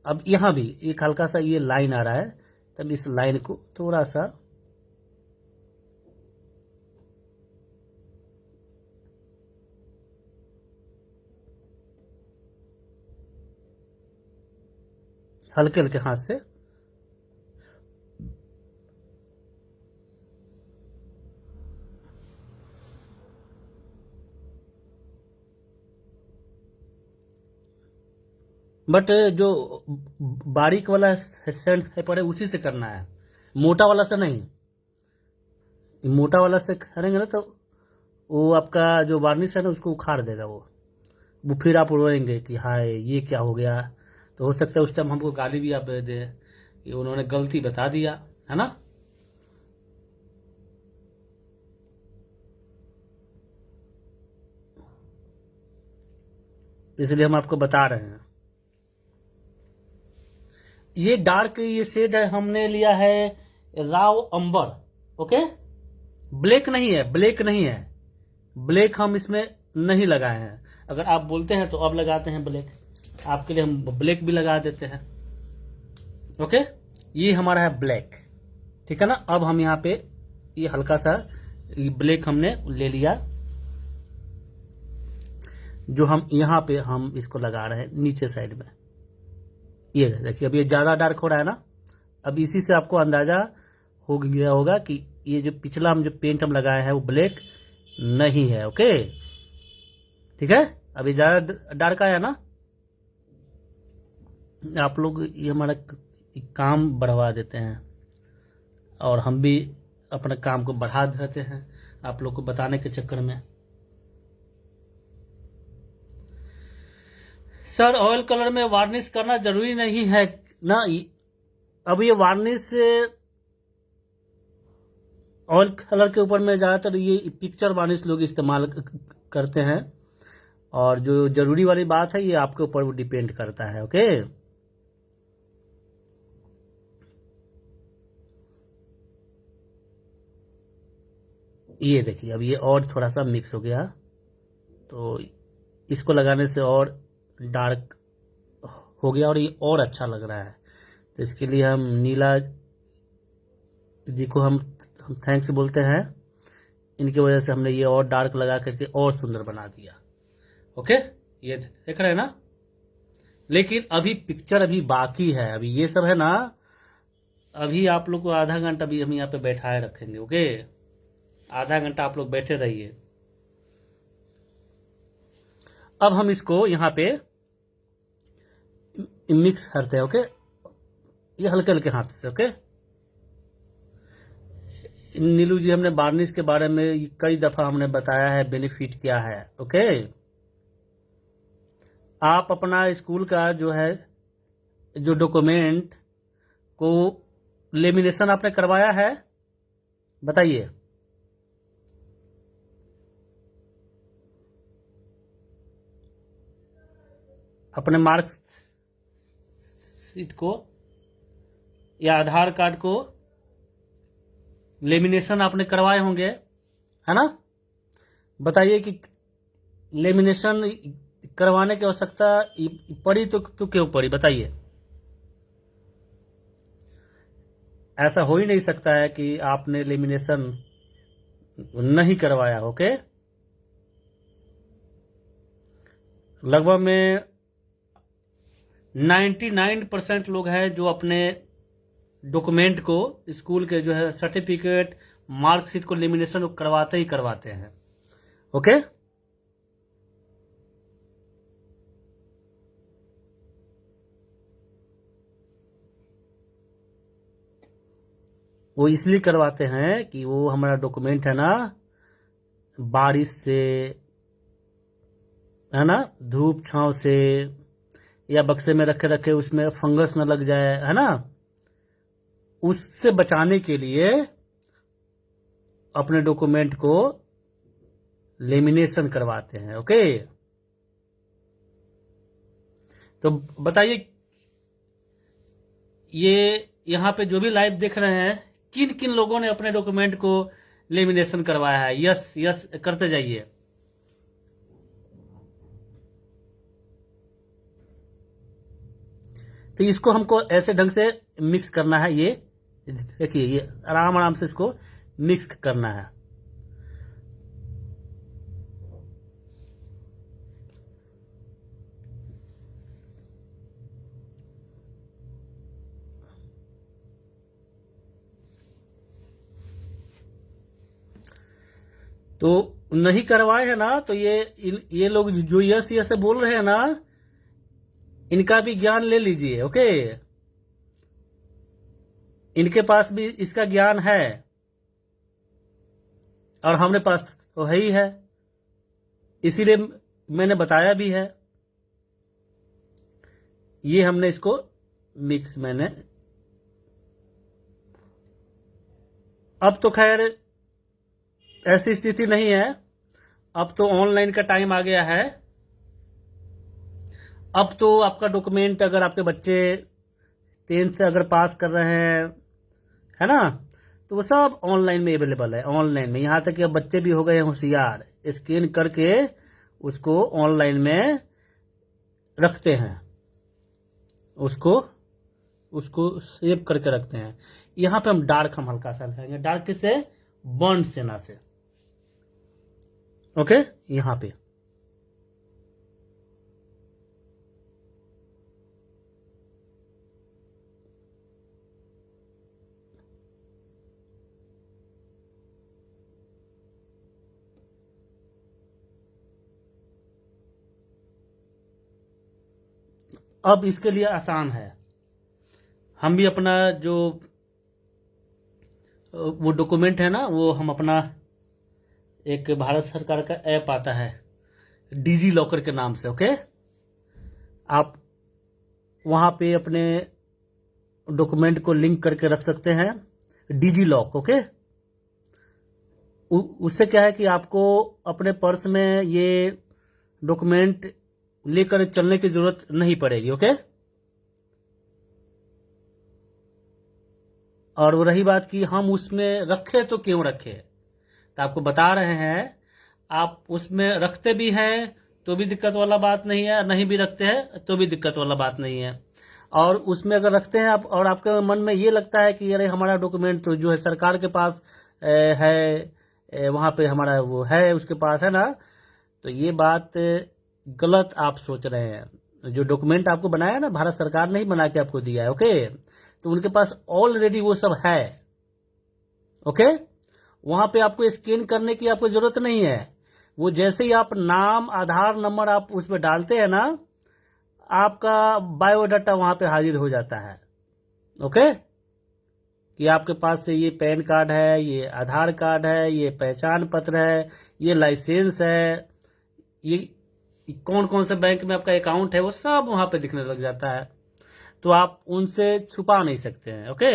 Speaker 1: अब यहां भी एक हल्का सा ये लाइन आ रहा है, तब इस लाइन को थोड़ा सा हल्के हल्के हाथ से बट जो बारीक वाला सैंड पेपर है उसी से करना है, मोटा वाला से नहीं। मोटा वाला से करेंगे ना तो वो आपका जो वार्निश है ना उसको उखाड़ देगा वो फिर आप रोएंगे कि हाय ये क्या हो गया। तो हो सकता है उस टाइम हमको गाली भी आप दे कि उन्होंने गलती बता दिया, है ना। इसलिए हम आपको बता रहे हैं। ये डार्क ये शेड है, हमने लिया है राव अंबर। ओके, ब्लैक नहीं है, ब्लैक नहीं है, ब्लैक हम इसमें नहीं लगाए हैं। अगर आप बोलते हैं तो अब लगाते हैं ब्लैक, आपके लिए हम ब्लैक भी लगा देते हैं। ओके, ये हमारा है ब्लैक, ठीक है ना। अब हम यहाँ पे ये हल्का सा ब्लैक हमने ले लिया, जो हम यहाँ पे हम इसको लगा रहे हैं नीचे साइड में। ये देखिए अब ये ज्यादा डार्क हो रहा है ना, अब इसी से आपको अंदाजा हो गया होगा कि ये जो पिछला हम जो पेंट हम लगाए हैं वो ब्लैक नहीं है। ओके, ठीक है, अब ये ज्यादा डार्क आया ना, आप लोग ये हमारा काम बढ़वा देते हैं और हम भी अपने काम को बढ़ा देते हैं आप लोग को बताने के चक्कर में। सर ऑयल कलर में वार्निश करना जरूरी नहीं है ना। अब ये वार्निश ऑयल कलर के ऊपर में ज्यादातर ये पिक्चर वार्निश लोग इस्तेमाल करते हैं, और जो जरूरी वाली बात है ये आपके ऊपर डिपेंड करता है। ओके, ये देखिए अब ये और थोड़ा सा मिक्स हो गया, तो इसको लगाने से और डार्क हो गया और ये और अच्छा लग रहा है। तो इसके लिए हम नीला जी को हम थैंक्स बोलते हैं, इनकी वजह से हमने ये और डार्क लगा करके और सुंदर बना दिया। ओके, ये देख रहे हैं ना। लेकिन अभी पिक्चर अभी बाकी है, अभी ये सब है ना, अभी आप लोग को आधा घंटा भी हम यहाँ पे बैठाए रखेंगे। ओके, आधा घंटा आप लोग बैठे रहिए। अब हम इसको यहाँ पे मिक्स करते हैं। ओके, ये हल्के हल्के हाथ से। ओके नीलू जी, हमने वार्निश के बारे में कई दफा हमने बताया है बेनिफिट क्या है। ओके आप अपना स्कूल का जो है जो डॉक्यूमेंट को लेमिनेशन आपने करवाया है, बताइए। अपने मार्क्स शीट को या आधार कार्ड को लेमिनेशन आपने करवाए होंगे, है ना? बताइए कि लेमिनेशन करवाने की आवश्यकता पड़ी तो क्यों पड़ी, बताइए। ऐसा हो ही नहीं सकता है कि आपने लेमिनेशन नहीं करवाया। ओके लगभग में 99% लोग हैं जो अपने डॉक्यूमेंट को, स्कूल के जो है सर्टिफिकेट, मार्कशीट को लेमिनेशन करवाते ही करवाते हैं। ओके वो इसलिए करवाते हैं कि वो हमारा डॉक्यूमेंट है ना, बारिश से, है ना, धूप छांव से या बक्से में रखे रखे उसमें फंगस न लग जाए, है ना, उससे बचाने के लिए अपने डॉक्यूमेंट को लेमिनेशन करवाते हैं। ओके तो बताइए, ये यहां पे जो भी लाइव देख रहे हैं, किन किन लोगों ने अपने डॉक्यूमेंट को लेमिनेशन करवाया है? यस यस करते जाइए। तो इसको हमको ऐसे ढंग से मिक्स करना है। ये देखिए, ये आराम आराम से इसको मिक्स करना है। तो नहीं करवाए है ना, तो ये लोग जो यस यस बोल रहे हैं ना, इनका भी ज्ञान ले लीजिए। ओके इनके पास भी इसका ज्ञान है और हमने पास तो है ही है, इसीलिए मैंने बताया भी है। ये हमने इसको मिक्स मैंने, अब तो खैर ऐसी स्थिति नहीं है, अब तो ऑनलाइन का टाइम आ गया है। अब तो आपका डॉक्यूमेंट, अगर आपके बच्चे 10th से अगर पास कर रहे हैं, है ना, तो वो सब ऑनलाइन में अवेलेबल है। ऑनलाइन में यहाँ तक कि अब बच्चे भी हो गए हैं होशियार, स्कैन करके उसको ऑनलाइन में रखते हैं, उसको सेव करके रखते हैं। यहाँ पे हम डार्क हल्का सा लगाएंगे, डार्क से बर्न सेना से। ओके यहाँ पे अब इसके लिए आसान है, हम भी अपना जो वो डॉक्यूमेंट है ना, वो हम अपना एक भारत सरकार का ऐप आता है डिजी लॉकर के नाम से। ओके आप वहां पे अपने डॉक्यूमेंट को लिंक करके रख सकते हैं, डिजी लॉक। ओके उससे क्या है कि आपको अपने पर्स में ये डॉक्यूमेंट लेकर चलने की जरूरत नहीं पड़ेगी। ओके और वो रही बात कि हम उसमें रखे तो क्यों रखे, तो आपको बता रहे हैं, आप उसमें रखते भी हैं तो भी दिक्कत वाला बात नहीं है, नहीं भी रखते हैं तो भी दिक्कत वाला बात नहीं है। और उसमें अगर रखते हैं आप और आपके मन में ये लगता है कि अरे हमारा डॉक्यूमेंट तो जो है सरकार के पास है, वहां पे हमारा वो है उसके पास, है ना, तो ये बात गलत आप सोच रहे हैं। जो डॉक्यूमेंट आपको बनाया ना, भारत सरकार ने ही बना के आपको दिया है। ओके तो उनके पास ऑलरेडी वो सब है। ओके वहां पे आपको स्कैन करने की आपको जरूरत नहीं है। वो जैसे ही आप नाम, आधार नंबर आप उसमें डालते हैं ना, आपका बायोडाटा वहां पे हाजिर हो जाता है। ओके, कि आपके पास से ये पैन कार्ड है, ये आधार कार्ड है, ये पहचान पत्र है, ये लाइसेंस है, ये कौन कौन से बैंक में आपका अकाउंट है, वो सब वहां पे दिखने लग जाता है। तो आप उनसे छुपा नहीं सकते हैं। ओके,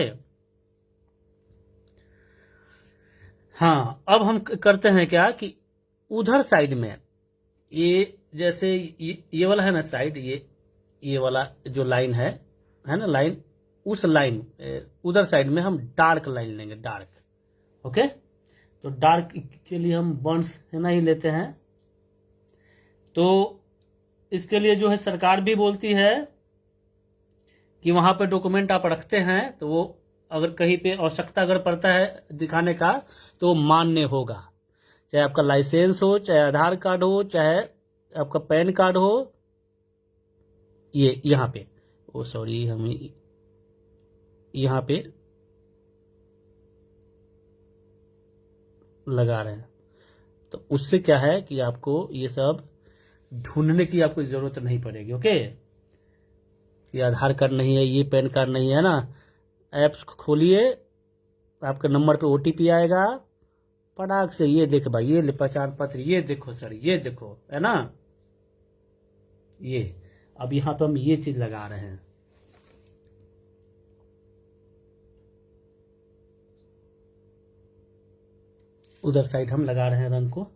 Speaker 1: हाँ, अब हम करते हैं क्या कि उधर साइड में ये जैसे ये वाला है ना साइड, ये वाला जो लाइन है ना लाइन, उस लाइन उधर साइड में हम डार्क लाइन लेंगे, डार्क। ओके, तो डार्क के लिए हम बॉन्ड्स है ना ही लेते हैं। तो इसके लिए जो है सरकार भी बोलती है कि वहां पे डॉक्यूमेंट आप रखते हैं तो वो अगर कहीं पे आवश्यकता अगर पड़ता है दिखाने का तो मान्य होगा, चाहे आपका लाइसेंस हो, चाहे आधार कार्ड हो, चाहे आपका पैन कार्ड हो। ये यहाँ पे सॉरी, हम यहाँ पे लगा रहे हैं। तो उससे क्या है कि आपको ये सब ढूंढने की आपको जरूरत नहीं पड़ेगी। ओके, ये आधार कार्ड नहीं है, ये पैन कार्ड नहीं है ना, ऐप्स खोलिए, आपके नंबर पे ओटीपी आएगा, फटाक से ये देख भाई, ये पहचान पत्र, ये देखो सर, ये देखो, है ना। ये अब यहां पे हम ये चीज लगा रहे हैं। उधर साइड हम लगा रहे हैं रंग को।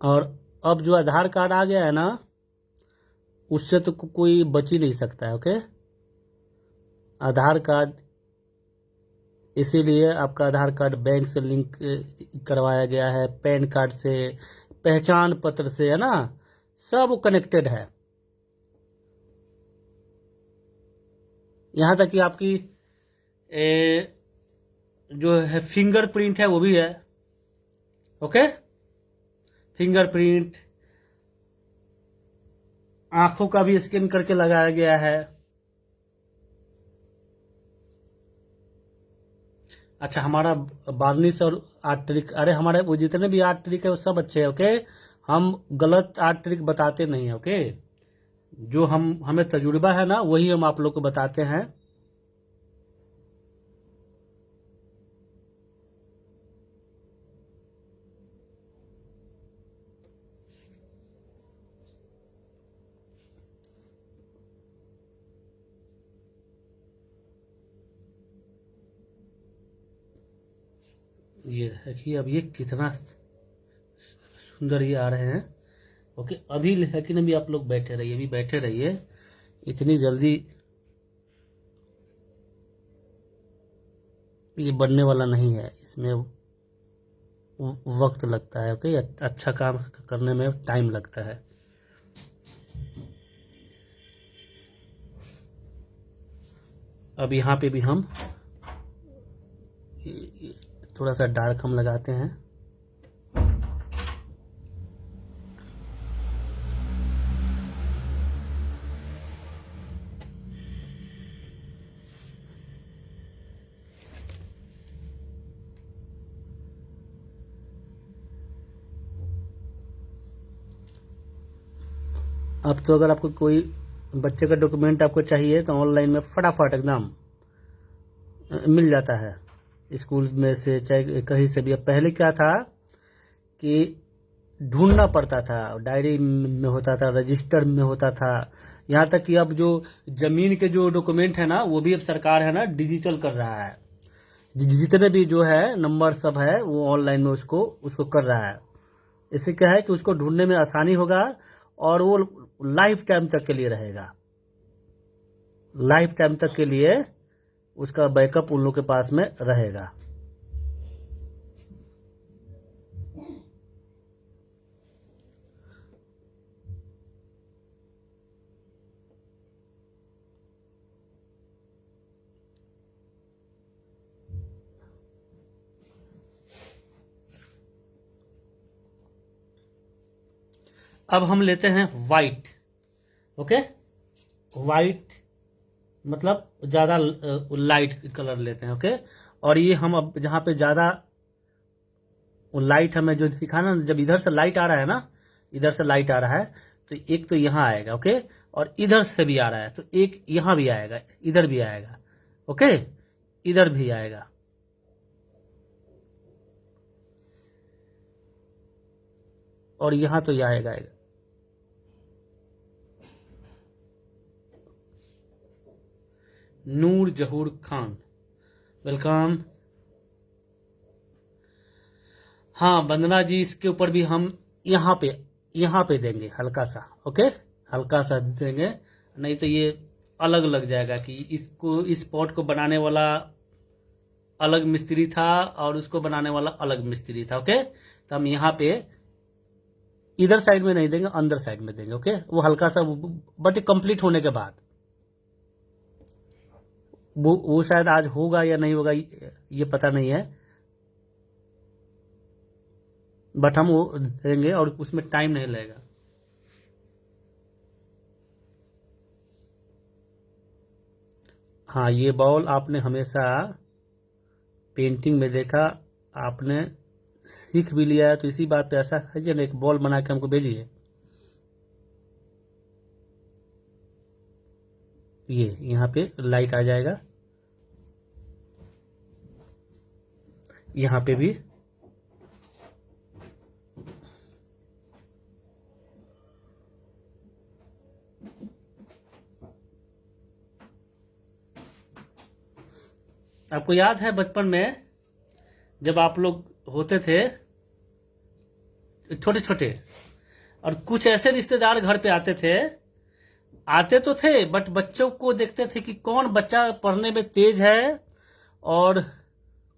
Speaker 1: और अब जो आधार कार्ड आ गया है ना, उससे तो कोई बच ही नहीं सकता है। ओके, आधार कार्ड, इसीलिए आपका आधार कार्ड बैंक से लिंक करवाया गया है, पैन कार्ड से, पहचान पत्र से, है ना, सब कनेक्टेड है। यहां तक कि आपकी जो है फिंगरप्रिंट है वो भी है। ओके, फिंगरप्रिंट, आंखों का भी स्कैन करके लगाया गया है। अच्छा, हमारा वार्निश और आर्ट ट्रिक, अरे हमारे वो जितने भी आर्ट ट्रिक है वो सब अच्छे हैं। ओके, हम गलत आर्ट ट्रिक बताते नहीं है। ओके, जो हमें तजुर्बा है ना वही हम आप लोग को बताते हैं। ये देखिए, अब ये कितना सुंदर ये आ रहे हैं। ओके, अभी लेकिन अभी आप लोग बैठे रहिए, अभी बैठे रहिए, इतनी जल्दी ये बनने वाला नहीं है, इसमें वक्त लगता है। ओके, अच्छा काम करने में टाइम लगता है। अब यहाँ पे भी हम थोड़ा सा डार्क हम लगाते हैं। अब तो अगर आपको कोई बच्चे का डॉक्यूमेंट आपको चाहिए तो ऑनलाइन में फटाफट एकदम मिल जाता है, स्कूल में से चाहे कहीं से भी। अब पहले क्या था कि ढूंढना पड़ता था, डायरी में होता था, रजिस्टर में होता था। यहाँ तक कि अब जो जमीन के जो डॉक्यूमेंट है ना वो भी अब सरकार है ना डिजिटल कर रहा है। जितने भी जो है नंबर सब है वो ऑनलाइन में उसको उसको कर रहा है। इससे क्या है कि उसको ढूंढने में आसानी होगा और वो लाइफ टाइम तक के लिए रहेगा। लाइफ टाइम तक के लिए उसका बैकअप उन लोग के पास में रहेगा। अब हम लेते हैं वाइट। ओके, वाइट मतलब ज़्यादा लाइट कलर लेते हैं। ओके, और ये हम अब जहाँ पे ज़्यादा लाइट हमें जो दिखा ना, जब इधर से लाइट आ रहा है ना, इधर से लाइट आ रहा है तो एक तो यहाँ आएगा। ओके, और इधर से भी आ रहा है तो एक यहाँ भी आएगा, इधर भी आएगा। ओके, इधर भी आएगा। और यहाँ तो ये आएगा। नूर जहूर खान, वेलकम। हाँ वंदना जी, इसके ऊपर भी हम यहाँ पे देंगे हल्का सा। ओके, हल्का सा देंगे, नहीं तो ये अलग लग जाएगा कि इसको, इस पॉट को बनाने वाला अलग मिस्त्री था और उसको बनाने वाला अलग मिस्त्री था। ओके, तो हम यहाँ पे इधर साइड में नहीं देंगे, अंदर साइड में देंगे। ओके, वो हल्का सा, बट कंप्लीट होने के बाद वो शायद आज होगा या नहीं होगा ये पता नहीं है, बट हम वो देंगे और उसमें टाइम नहीं लगेगा। हाँ, ये बॉल आपने हमेशा पेंटिंग में देखा, आपने सीख भी लिया है, तो इसी बात पे ऐसा है कि एक बॉल बना के हमको भेजिए। ये यहाँ पे लाइट आ जाएगा, यहाँ पे भी। आपको याद है बचपन में जब आप लोग होते थे छोटे छोटे, और कुछ ऐसे रिश्तेदार घर पे आते तो थे, बट बच्चों को देखते थे कि कौन बच्चा पढ़ने में तेज है और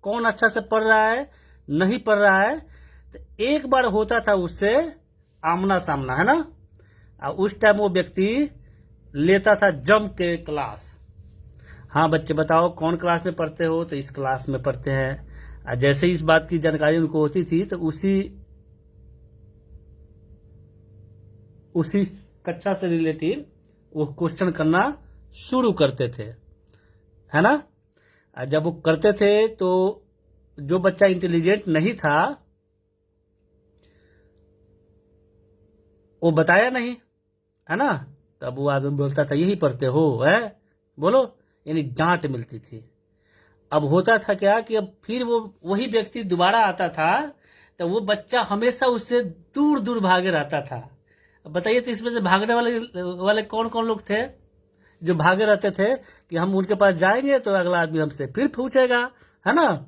Speaker 1: कौन अच्छा से पढ़ रहा है, नहीं पढ़ रहा है। तो एक बार होता था उससे आमना सामना, है ना, और उस टाइम वो व्यक्ति लेता था जम के क्लास। हाँ बच्चे बताओ कौन क्लास में पढ़ते हो, तो इस क्लास में पढ़ते हैं। जैसे ही इस बात की जानकारी उनको होती थी तो उसी कक्षा से रिलेटिव वो क्वेश्चन करना शुरू करते थे, है ना। जब वो करते थे तो जो बच्चा इंटेलिजेंट नहीं था वो बताया नहीं, है ना, तब वो आदमी बोलता था यही पढ़ते हो, है, बोलो, यानी डांट मिलती थी। अब होता था क्या कि अब फिर वो वही व्यक्ति दोबारा आता था तो वो बच्चा हमेशा उससे दूर दूर भागे रहता था। अब बताइए तो इसमें से भागने वाले कौन कौन लोग थे जो भागे रहते थे कि हम उनके पास जाएंगे तो अगला आदमी हमसे फिर पूछेगा, है ना।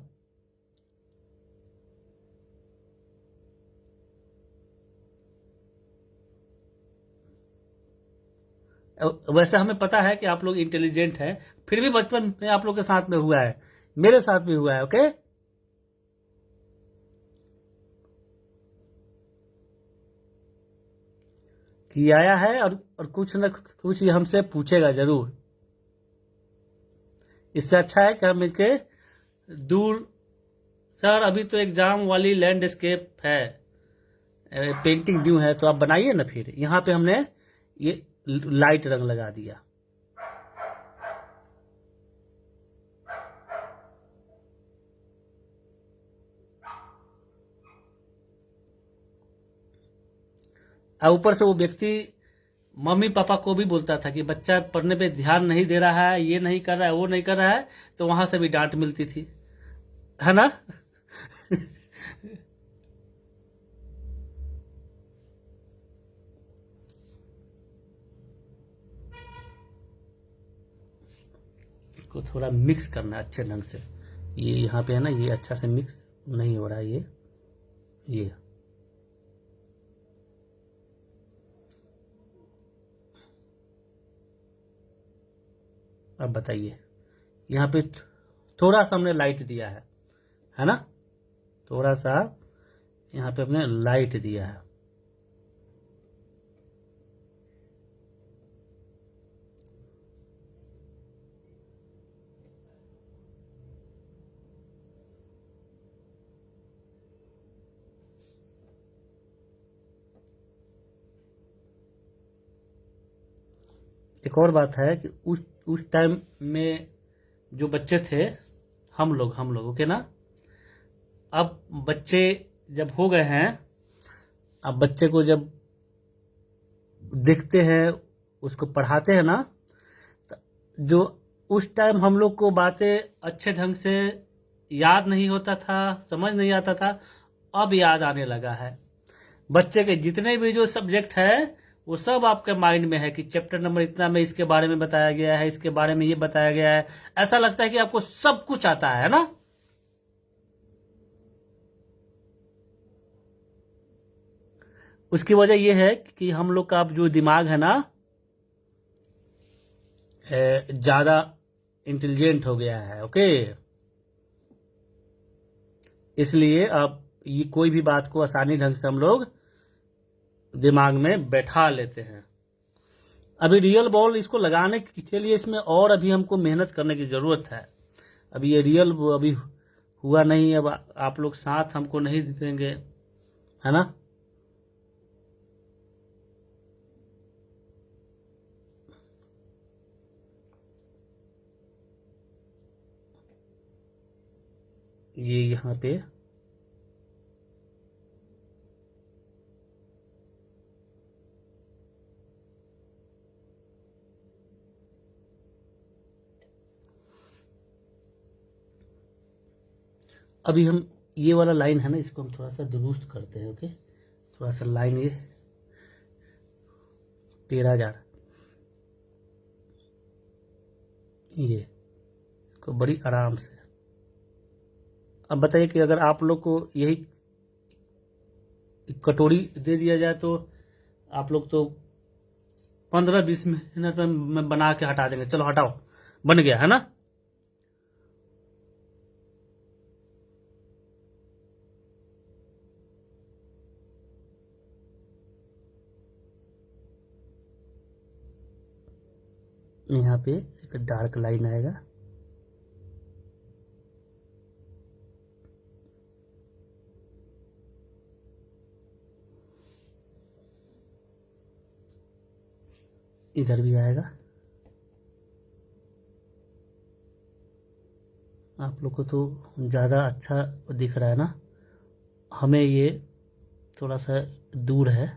Speaker 1: वैसे हमें पता है कि आप लोग इंटेलिजेंट हैं, फिर भी बचपन में आप लोग के साथ में हुआ है, मेरे साथ भी हुआ है। ओके, कि आया है और कुछ न कुछ ये हमसे पूछेगा जरूर। इससे अच्छा है कि हम इनके दूर। सर अभी तो एग्जाम वाली लैंडस्केप है, पेंटिंग ड्यू है, तो आप बनाइए ना। फिर यहाँ पे हमने ये लाइट रंग लगा दिया। और ऊपर से वो व्यक्ति मम्मी पापा को भी बोलता था कि बच्चा पढ़ने पे ध्यान नहीं दे रहा है, ये नहीं कर रहा है, वो नहीं कर रहा है, तो वहां से भी डांट मिलती थी, है ना। इसको थोड़ा मिक्स करना है अच्छे ढंग से। ये यहाँ पे है ना, ये अच्छा से मिक्स नहीं हो रहा है। ये अब बताइए, यहाँ पे थोड़ा सा हमने लाइट दिया है ना, थोड़ा सा यहाँ पे हमने लाइट दिया है। एक और बात है कि उस टाइम में जो बच्चे थे, हम लोग ओके ना। अब बच्चे जब हो गए हैं, अब बच्चे को जब देखते हैं, उसको पढ़ाते हैं ना, तो जो उस टाइम हम लोग को बातें अच्छे ढंग से याद नहीं होता था, समझ नहीं आता था, अब याद आने लगा है। बच्चे के जितने भी जो सब्जेक्ट है वो सब आपके माइंड में है कि चैप्टर नंबर इतना में इसके बारे में बताया गया है, इसके बारे में ये बताया गया है। ऐसा लगता है कि आपको सब कुछ आता है ना। उसकी वजह यह है कि हम लोग का अब जो दिमाग है ना, ज्यादा इंटेलिजेंट हो गया है। ओके, इसलिए अब ये कोई भी बात को आसानी ढंग से हम लोग दिमाग में बैठा लेते हैं। अभी रियल बॉल इसको लगाने के लिए इसमें और अभी हमको मेहनत करने की जरूरत है। अभी ये रियल अभी हुआ नहीं, अब आप लोग साथ हमको नहीं देंगे, है ना। ये यहाँ पे अभी हम ये वाला लाइन है ना, इसको हम थोड़ा सा दुरुस्त करते हैं। ओके, थोड़ा सा लाइन ये टेढ़ा जा रहा है, ये इसको बड़ी आराम से। अब बताइए कि अगर आप लोग को यही कटोरी दे दिया जाए तो आप लोग तो 15-20 मिनट में बना के हटा देंगे। चलो हटाओ, बन गया है ना। यहाँ पे एक डार्क लाइन आएगा, इधर भी आएगा। आप लोग को तो ज़्यादा अच्छा दिख रहा है ना, हमें ये थोड़ा सा दूर है।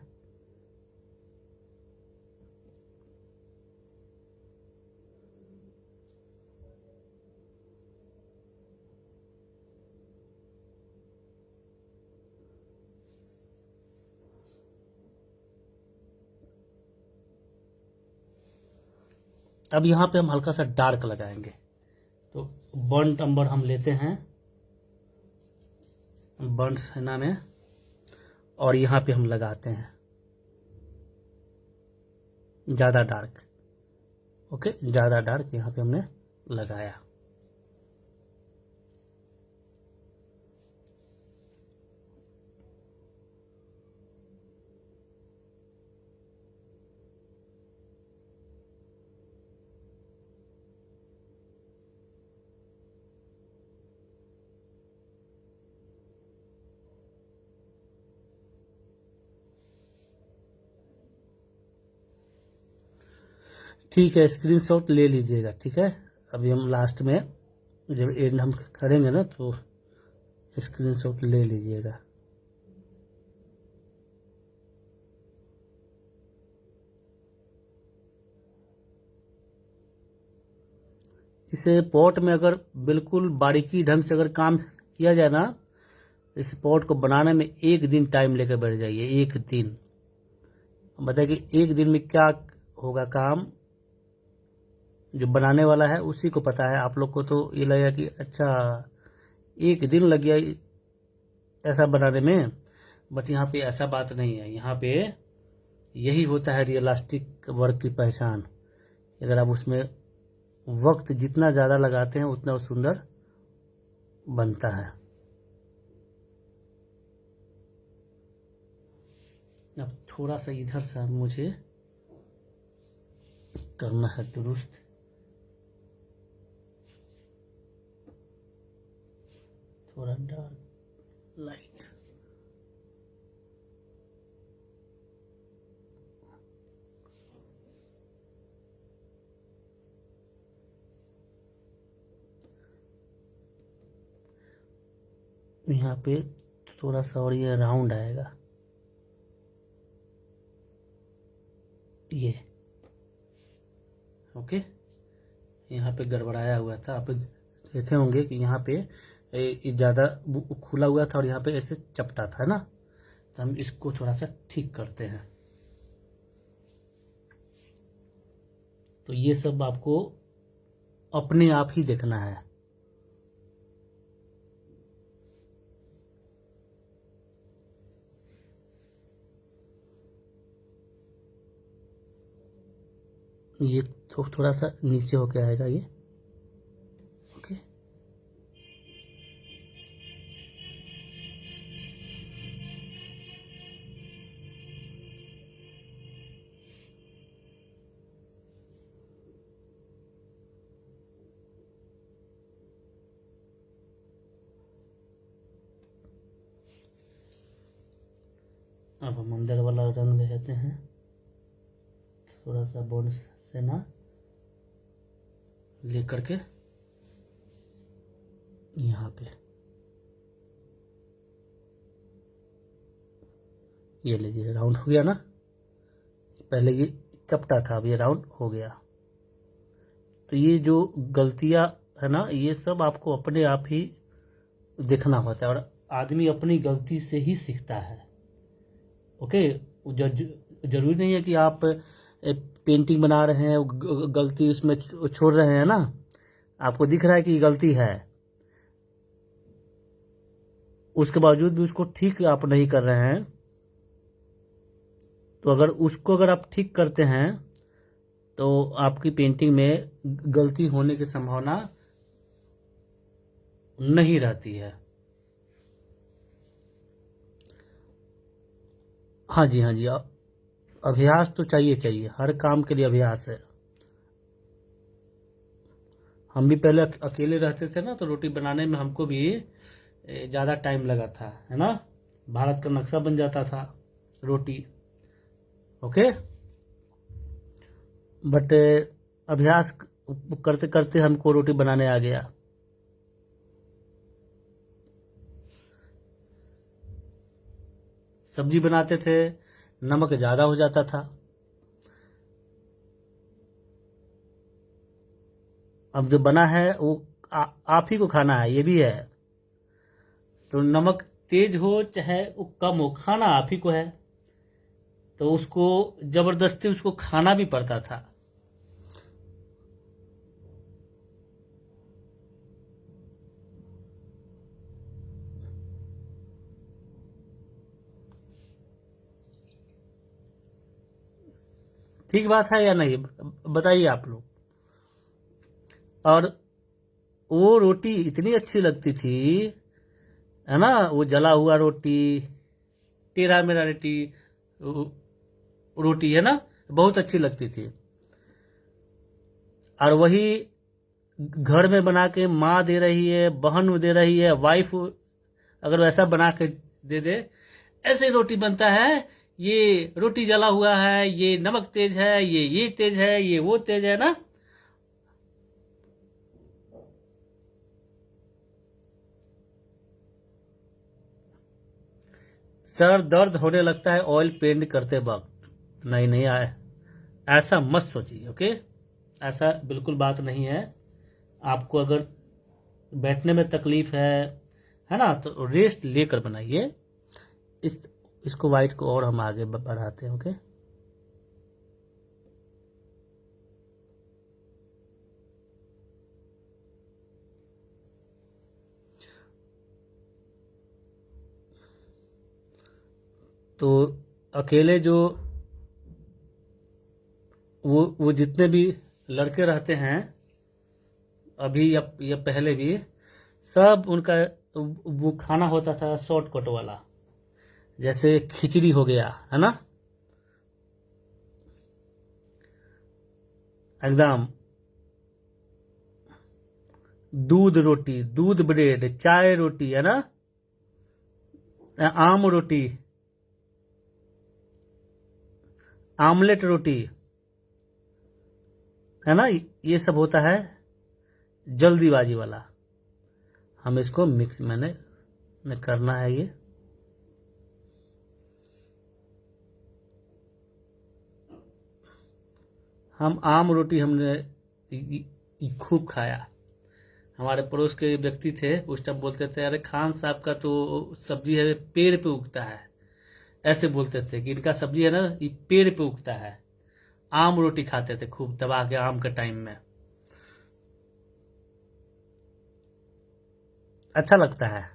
Speaker 1: अब यहाँ पे हम हल्का सा डार्क लगाएंगे, तो बर्न्ट अम्बर हम लेते हैं, बर्न्ट सेना में, और यहाँ पे हम लगाते हैं ज़्यादा डार्क। ओके, ज़्यादा डार्क यहाँ पे हमने लगाया। ठीक है, स्क्रीनशॉट ले लीजिएगा। ठीक है, अभी हम लास्ट में जब एंड हम करेंगे ना, तो स्क्रीनशॉट ले लीजिएगा। इसे पॉट में अगर बिल्कुल बारीकी ढंग से अगर काम किया जाए ना, इस पॉट को बनाने में 1 दिन टाइम लेकर बैठ जाइए। 1 दिन बताइए कि 1 दिन में क्या होगा काम, जो बनाने वाला है उसी को पता है। आप लोग को तो ये लगेगा कि अच्छा 1 दिन लग गया ऐसा बनाने में, बट यहाँ पे ऐसा बात नहीं है। यहाँ पे यही होता है रियलिस्टिक वर्क की पहचान। अगर आप उसमें वक्त जितना ज़्यादा लगाते हैं उतना वो सुंदर बनता है। अब थोड़ा सा इधर से मुझे करना है दुरुस्त, थोड़ा डार्क लाइट। यहाँ पे थोड़ा सा और ये राउंड आएगा, ये ओके। यहाँ पे गड़बड़ाया हुआ था, आप देखे होंगे कि यहाँ पे ज़्यादा खुला हुआ था और यहाँ पे ऐसे चपटा था ना, तो हम इसको थोड़ा सा ठीक करते हैं। तो ये सब आपको अपने आप ही देखना है। ये थोड़ा सा नीचे होके आएगा ये, ओके। अब हम अंदर वाला रंग ले लेते हैं, थोड़ा सा बोर्ड से ना ले करके यहाँ पे ये लीजिए, राउंड हो गया ना। पहले ये चपटा था, अब ये राउंड हो गया। तो ये जो गलतियां है ना, ये सब आपको अपने आप ही देखना होता है, और आदमी अपनी गलती से ही सीखता है, ओके। जरूरी नहीं है कि आप पेंटिंग बना रहे हैं, गलती उसमें छोड़ रहे हैं ना, आपको दिख रहा है कि गलती है, उसके बावजूद भी उसको ठीक आप नहीं कर रहे हैं। तो अगर आप ठीक करते हैं तो आपकी पेंटिंग में गलती होने की संभावना नहीं रहती है। हाँ जी, हाँ जी, अभ्यास तो चाहिए, हर काम के लिए अभ्यास है। हम भी पहले अकेले रहते थे ना, तो रोटी बनाने में हमको भी ज़्यादा टाइम लगा था, है ना। भारत का नक्शा बन जाता था रोटी, ओके। बट अभ्यास करते करते हमको रोटी बनाने आ गया। सब्जी बनाते थे, नमक ज़्यादा हो जाता था। अब जो बना है वो आप ही को खाना है, ये भी है। तो नमक तेज हो चाहे वो कम हो, खाना आप ही को है, तो उसको जबरदस्ती उसको खाना भी पड़ता था। ठीक बात है या नहीं, बताइए आप लोग। और वो रोटी इतनी अच्छी लगती थी, है ना, वो जला हुआ रोटी, टेढ़ा मेरा रोटी है ना, बहुत अच्छी लगती थी। और वही घर में बना के माँ दे रही है, बहन दे रही है, वाइफ अगर वैसा बना के दे दे, ऐसे रोटी बनता है, ये रोटी जला हुआ है, ये नमक तेज है, ये तेज है, ये वो तेज है ना। सर दर्द होने लगता है ऑयल पेंट करते वक्त, नहीं नहीं आए, ऐसा मत सोचिए, ओके। ऐसा बिल्कुल बात नहीं है। आपको अगर बैठने में तकलीफ है ना, तो रेस्ट लेकर बनाइए। इसको वाइट को और हम आगे बढ़ाते हैं, ओके। तो अकेले जो वो जितने भी लड़के रहते हैं अभी या पहले भी, सब उनका वो खाना होता था शॉर्टकट वाला, जैसे खिचड़ी हो गया, है ना, एकदम दूध रोटी, दूध ब्रेड, चाय रोटी, है ना, आम रोटी, आमलेट रोटी, है ना, ये सब होता है जल्दीबाजी वाला। हम इसको मिक्स मैंने में करना है ये। हम आम रोटी हमने खूब खाया। हमारे पड़ोस के व्यक्ति थे, उस टाइम बोलते थे अरे खान साहब का तो सब्जी है पेड़ पे उगता है, ऐसे बोलते थे कि इनका सब्जी है ना ये पेड़ पे उगता है। आम रोटी खाते थे खूब दबा के आम के टाइम में, अच्छा लगता है।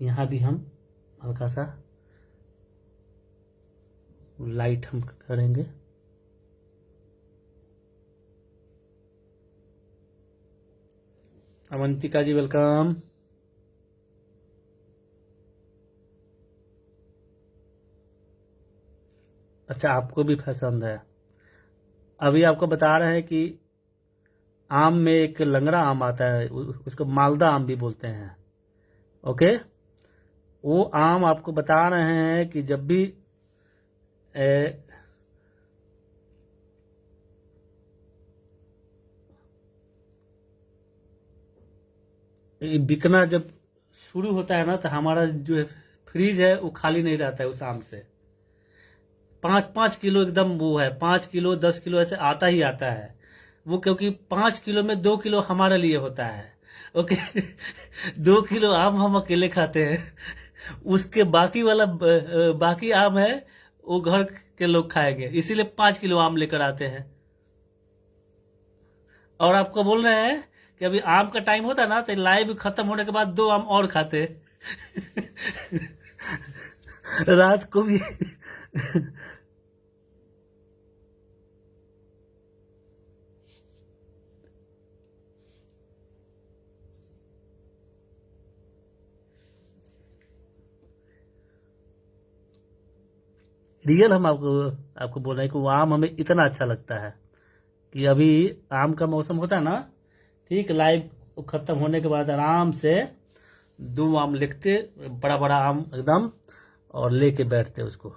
Speaker 1: यहाँ भी हम हल्का सा लाइट हम करेंगे। अवंतिका जी वेलकम। अच्छा आपको भी पसंद है। अभी आपको बता रहे हैं कि आम में एक लंगड़ा आम आता है, उसको मालदा आम भी बोलते हैं। ओके, वो आम आपको बता रहे हैं कि जब भी ए, बिकना जब शुरू होता है ना तो हमारा जो फ्रीज है वो खाली नहीं रहता है उस आम से। 5-5 किलो एकदम वो है, 5 किलो 10 किलो ऐसे आता ही आता है वो, क्योंकि 5 किलो में 2 किलो हमारे लिए होता है। ओके 2 किलो आम हम अकेले खाते हैं, उसके बाकी वाला बाकी आम है वो घर के लोग खाएंगे, इसीलिए 5 किलो आम लेकर आते हैं। और आपको बोल रहे हैं कि अभी आम का टाइम होता ना तो लाइव खत्म होने के बाद 2 आम और खाते रात को भी रियल हम आपको आपको बोल रहे हैं कि वो आम हमें इतना अच्छा लगता है कि अभी आम का मौसम होता है ना, ठीक लाइव खत्म होने के बाद आराम से 2 आम लिखते, बड़ा बड़ा आम एकदम, और लेके बैठते उसको।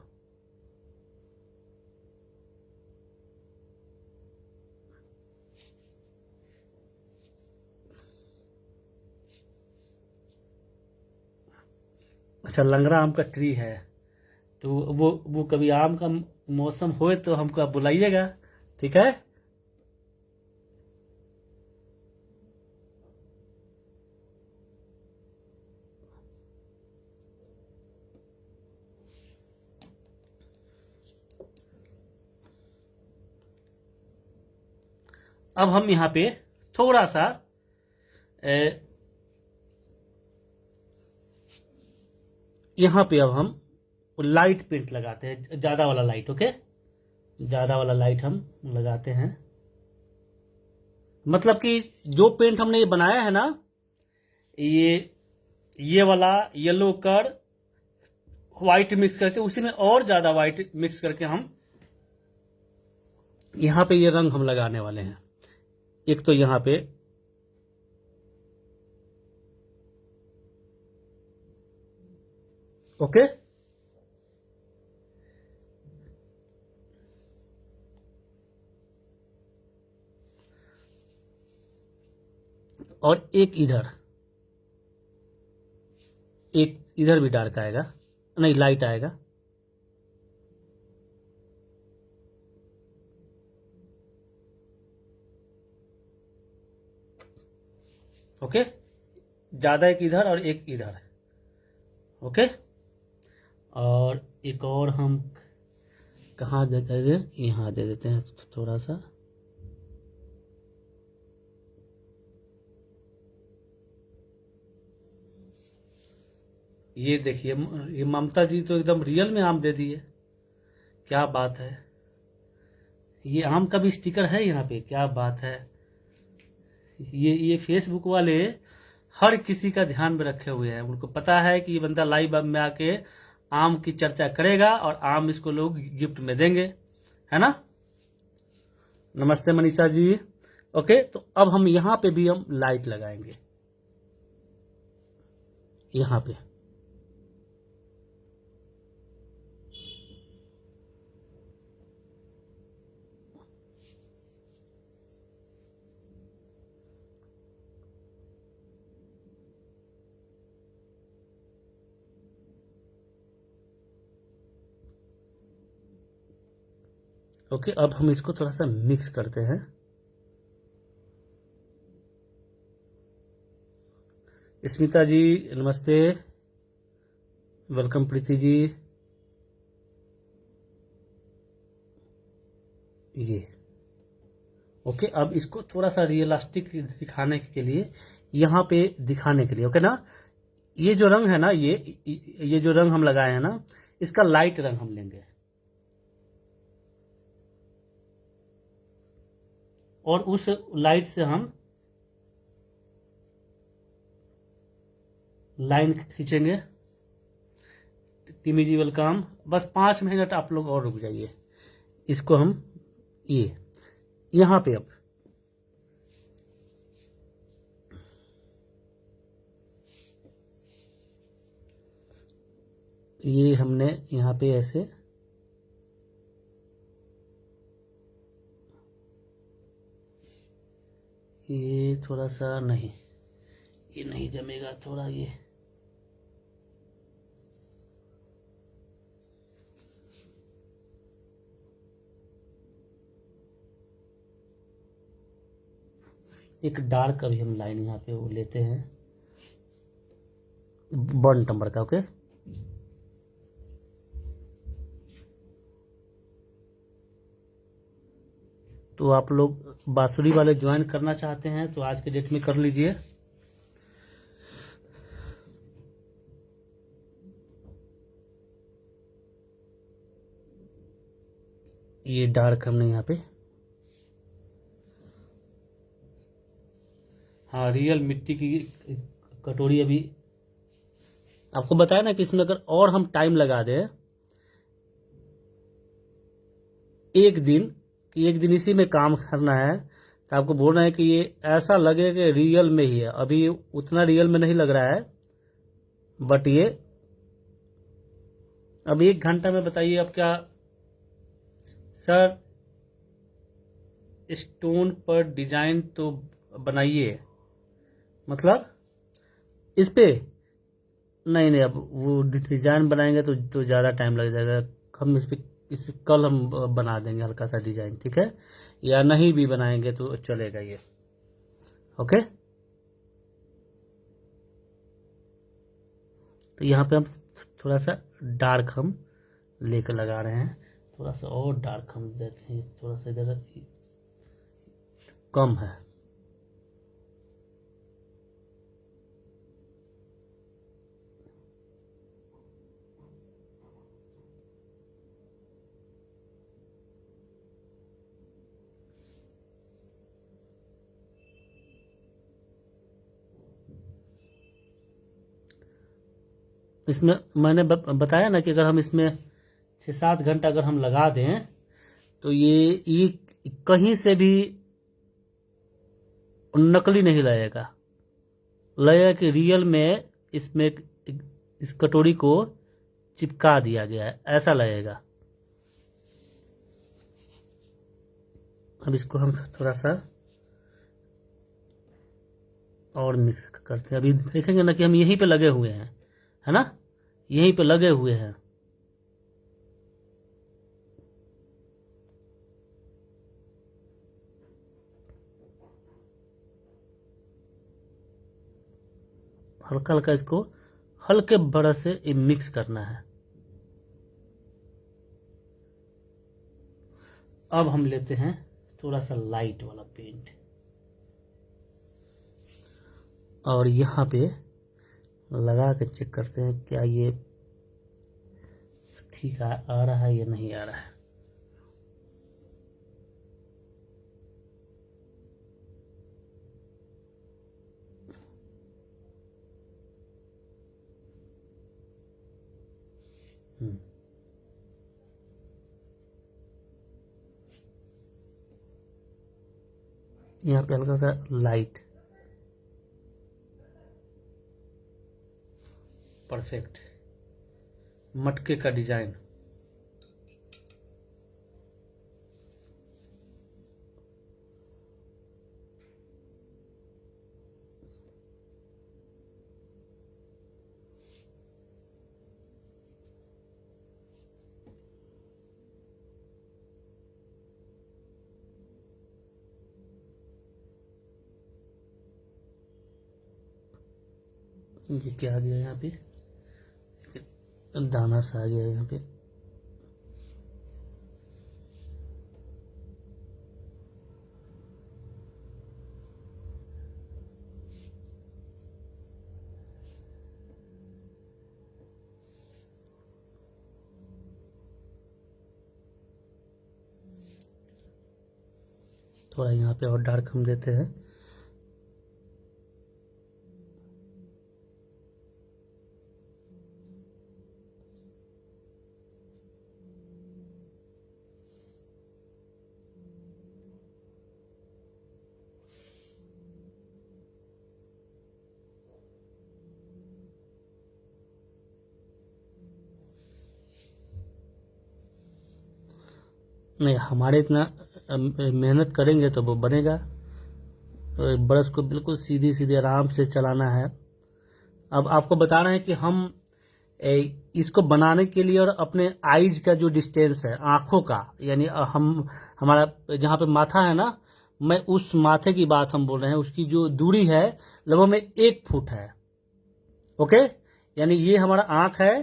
Speaker 1: अच्छा लंगड़ा आम का ट्री है, तो वो कभी आम का मौसम होए तो हमको आप बुलाइएगा, ठीक है। अब हम यहाँ पे थोड़ा सा यहाँ पे अब हम लाइट पेंट लगाते हैं, ज्यादा वाला लाइट। ओके, ज्यादा वाला लाइट हम लगाते हैं, मतलब कि जो पेंट हमने ये बनाया है ना, ये ये वाला येलो कर व्हाइट मिक्स करके, उसी में और ज्यादा व्हाइट मिक्स करके हम यहाँ पे ये रंग हम लगाने वाले हैं। एक तो यहाँ पे ओके, और एक इधर भी डार्क आएगा, नहीं लाइट आएगा। ओके, ज्यादा एक इधर और एक इधर। ओके, और एक और हम कहाँ दे देते हैं, यहाँ दे देते हैं थोड़ा सा। ये देखिए, ये ममता जी तो एकदम रियल में आम दे दिए, क्या बात है। ये आम का भी स्टिकर है यहाँ पे, क्या बात है। ये फेसबुक वाले हर किसी का ध्यान में रखे हुए हैं, उनको पता है कि ये बंदा लाइव में आके आम की चर्चा करेगा और आम इसको लोग गिफ्ट में देंगे, है ना। नमस्ते मनीषा जी। ओके, तो अब हम यहाँ पे भी हम लाइट लगाएंगे, यहाँ पे। ओके, अब हम इसको थोड़ा सा मिक्स करते हैं। स्मिता जी नमस्ते, वेलकम प्रीति जी। ये ओके, अब इसको थोड़ा सा रियलिस्टिक दिखाने के लिए, यहाँ पे दिखाने के लिए, ओके ना, ये जो रंग है ना, ये जो रंग हम लगाए हैं ना, इसका लाइट रंग हम लेंगे और उस लाइट से हम लाइन खींचेंगे। टिमी जी वेलकम। बस 5 मिनट आप लोग और रुक जाइए। इसको हम ये यहाँ पे अब ये हमने यहाँ पे ऐसे ये थोड़ा सा नहीं, ये नहीं जमेगा, थोड़ा ये एक डार्क अभी हम लाइन यहाँ पे वो लेते हैं बर्न टम्बर का। ओके, तो आप लोग बांसुरी वाले ज्वाइन करना चाहते हैं तो आज के डेट में कर लीजिए। ये डार्क हमने यहाँ पे, हाँ, रियल मिट्टी की कटोरी। अभी आपको बताया ना कि इसमें अगर और हम टाइम लगा दें एक दिन, कि एक दिन इसी में काम करना है, तो आपको बोलना है कि ये ऐसा लगे कि रियल में ही है। अभी उतना रियल में नहीं लग रहा है, बट ये अब 1 घंटा में बताइए अब क्या सर, स्टोन पर डिजाइन तो बनाइए, मतलब इस पे नहीं नहीं, अब वो डिजाइन बनाएंगे तो ज़्यादा टाइम लग जाएगा। हम इस पे कल हम बना देंगे हल्का सा डिजाइन, ठीक है, या नहीं भी बनाएंगे तो चलेगा ये। ओके, तो यहाँ पे हम थोड़ा सा डार्क हम लेकर लगा रहे हैं, थोड़ा सा और डार्क हम देते हैं, थोड़ा सा इधर कम है। इसमें मैंने बताया ना कि अगर हम इसमें 6-7 घंटा अगर हम लगा दें तो ये कहीं से भी नकली नहीं लगेगा, लगेगा कि रियल में इसमें इस कटोरी को चिपका दिया गया है, ऐसा लगेगा। अब इसको हम थोड़ा सा और मिक्स करते हैं। अभी देखेंगे ना कि हम यहीं पे लगे हुए हैं, है ना, यहीं पे लगे हुए हैं। हल्का हल्का इसको हल्के ब्रश से मिक्स करना है। अब हम लेते हैं थोड़ा सा लाइट वाला पेंट और यहाँ पे लगा के चेक करते हैं क्या ये ठीक आ रहा है या नहीं आ रहा है। यहाँ पे हल्का सा लाइट, परफेक्ट मटके का डिजाइन। ये क्या आ गया यहाँ पे, दाना सा आ गया यहाँ पे। थोड़ा यहाँ पे और डार्क हम देते हैं। नहीं, हमारे इतना मेहनत करेंगे तो वो बनेगा। ब्रश को बिल्कुल सीधी सीधी आराम से चलाना है। अब आपको बता रहे हैं कि हम इसको बनाने के लिए और अपने आईज का जो डिस्टेंस है, आंखों का, यानी हमारा जहाँ पे माथा है ना, मैं उस माथे की बात हम बोल रहे हैं, उसकी जो दूरी है लगभग में 1 फुट है। ओके, यानी ये हमारा आंख है,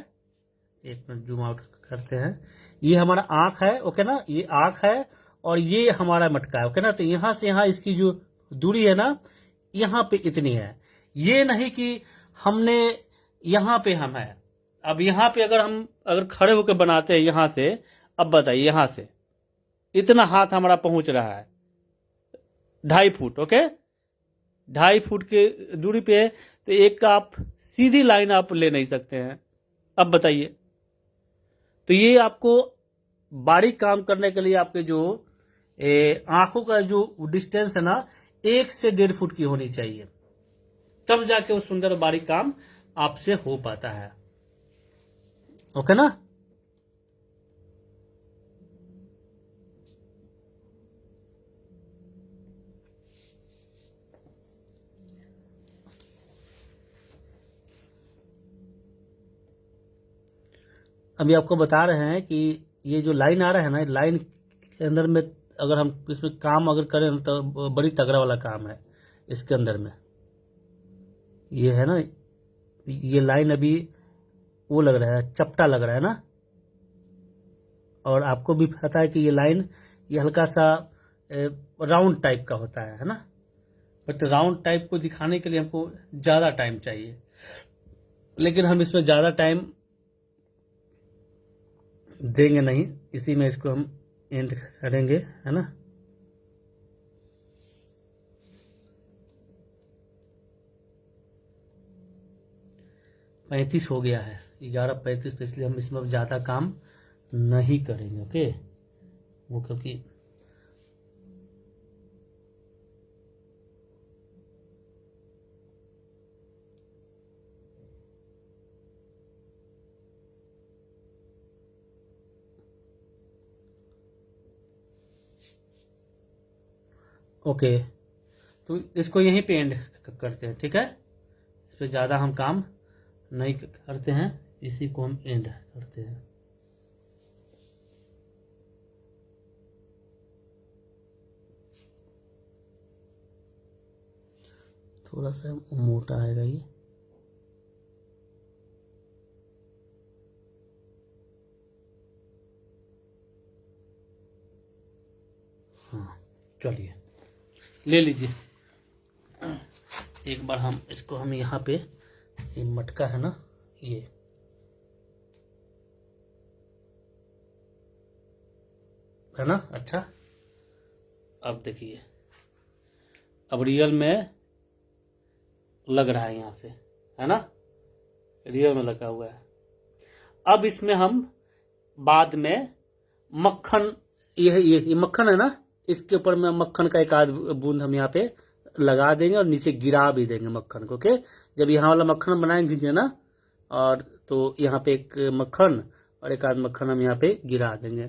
Speaker 1: 1 मिनट जूम आउट करते हैं, ये हमारा आंख है। ओके ना, ये आंख है और ये हमारा मटका है। ओके ना, तो यहां से यहां इसकी जो दूरी है ना, यहां पे इतनी है। ये नहीं कि हमने यहां पे हम है। अब यहां पे अगर खड़े होकर बनाते हैं यहां से, अब बताइए यहां से इतना हाथ हमारा पहुंच रहा है 2.5 फुट। ओके, 2.5 फुट के दूरी पे, तो एक आप सीधी लाइन आप ले नहीं सकते हैं। अब बताइए, तो ये आपको बारीक काम करने के लिए आपके जो आंखों का जो डिस्टेंस है ना, 1 से 1.5 फुट की होनी चाहिए, तब जाके वो सुंदर बारीक काम आपसे हो पाता है। ओके ना। अभी आपको बता रहे हैं कि ये जो लाइन आ रहा है ना, लाइन के अंदर में अगर हम इसमें काम अगर करें तो बड़ी तगड़ा वाला काम है इसके अंदर में। ये है ना, ये लाइन अभी वो लग रहा है, चपटा लग रहा है ना, और आपको भी पता है कि ये लाइन ये हल्का सा राउंड टाइप का होता है ना, बट राउंड टाइप को दिखाने के लिए हमको ज़्यादा टाइम चाहिए, लेकिन हम इसमें ज़्यादा टाइम देंगे नहीं, इसी में इसको हम एंड करेंगे, है ना। पैंतीस हो गया है, 11:35, तो इसलिए हम इसमें ज़्यादा काम नहीं करेंगे। ओके, वो क्योंकि ओके, तो इसको यहीं पे एंड करते हैं, ठीक है। इस पर ज़्यादा हम काम नहीं करते हैं, इसी को हम एंड करते हैं। थोड़ा सा मोटा आएगा ये। हाँ, चलिए ले लीजिए। एक बार हम इसको यहाँ पे, ये मटका है ना, ये है ना। अच्छा, अब देखिए, अब रियल में लग रहा है यहाँ से, है ना, रियल में लगा हुआ है। अब इसमें हम बाद में मक्खन, ये मक्खन है ना, इसके ऊपर में मक्खन का 1 आध बूंद हम यहाँ पे लगा देंगे और नीचे गिरा भी देंगे मक्खन को। ओके, जब यहाँ वाला मक्खन बनाएंगे ना, और तो यहाँ पे एक मक्खन और 1 आध मक्खन हम यहाँ पे गिरा देंगे।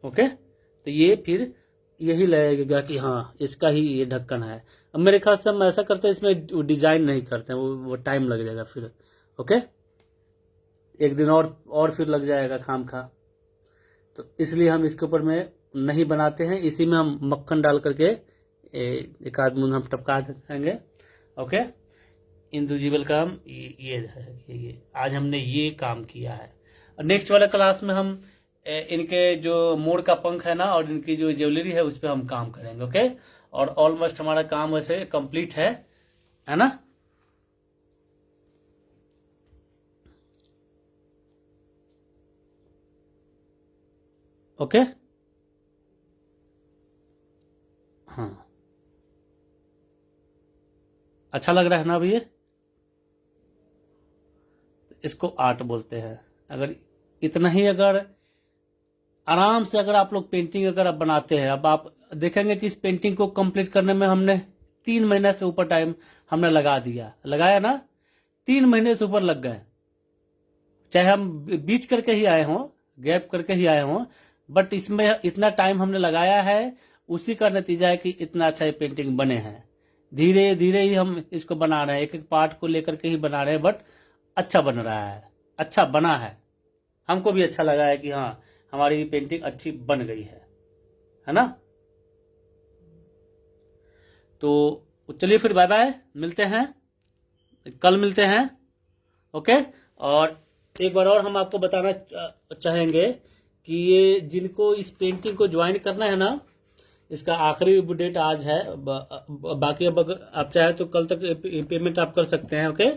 Speaker 1: ओके, तो ये फिर यही लगेगा कि हाँ इसका ही ये ढक्कन है। अब मेरे ख्याल से हम ऐसा करते हैं, इसमें डिजाइन नहीं करते हैं, वो टाइम लग जाएगा फिर। ओके, एक दिन और फिर लग जाएगा खाम खा, तो इसलिए हम इसके ऊपर में नहीं बनाते हैं। इसी में हम मक्खन डाल करके 1 आध बूंद हम टपका देंगे ओके, इंदुजिबल काम ये है, ये आज हमने ये काम किया है। नेक्स्ट वाले क्लास में हम इनके जो मोर का पंख है ना और इनकी जो ज्वेलरी है उस पर हम काम करेंगे। ओके, और ऑलमोस्ट हमारा काम वैसे कंप्लीट है ना। ओके, हाँ, अच्छा लग रहा है ना अभी ये। इसको आर्ट बोलते हैं। अगर इतना ही अगर आराम से अगर आप लोग पेंटिंग अगर आप बनाते हैं, अब आप देखेंगे कि इस पेंटिंग को कंप्लीट करने में हमने 3 महीने से ऊपर टाइम हमने लगाया ना, 3 महीने से ऊपर लग गए। चाहे हम बीच करके ही आए हों, गैप करके ही आए हों, बट इसमें इतना टाइम हमने लगाया है, उसी का नतीजा है कि इतना अच्छा ये पेंटिंग बने हैं। धीरे धीरे ही हम इसको बना रहे हैं, एक एक पार्ट को लेकर के ही बना रहे हैं, बट अच्छा बन रहा है, अच्छा बना है। हमको भी अच्छा लगा है कि हाँ हमारी पेंटिंग अच्छी बन गई है ना। तो चलिए फिर बाय बाय, मिलते हैं, कल मिलते हैं। ओके, और एक बार और हम आपको बताना चाहेंगे कि ये जिनको इस पेंटिंग को ज्वाइन करना है ना, इसका आखिरी डेट आज है। बाकी अब अगर आप चाहे तो कल तक पेमेंट आप कर सकते हैं। ओके,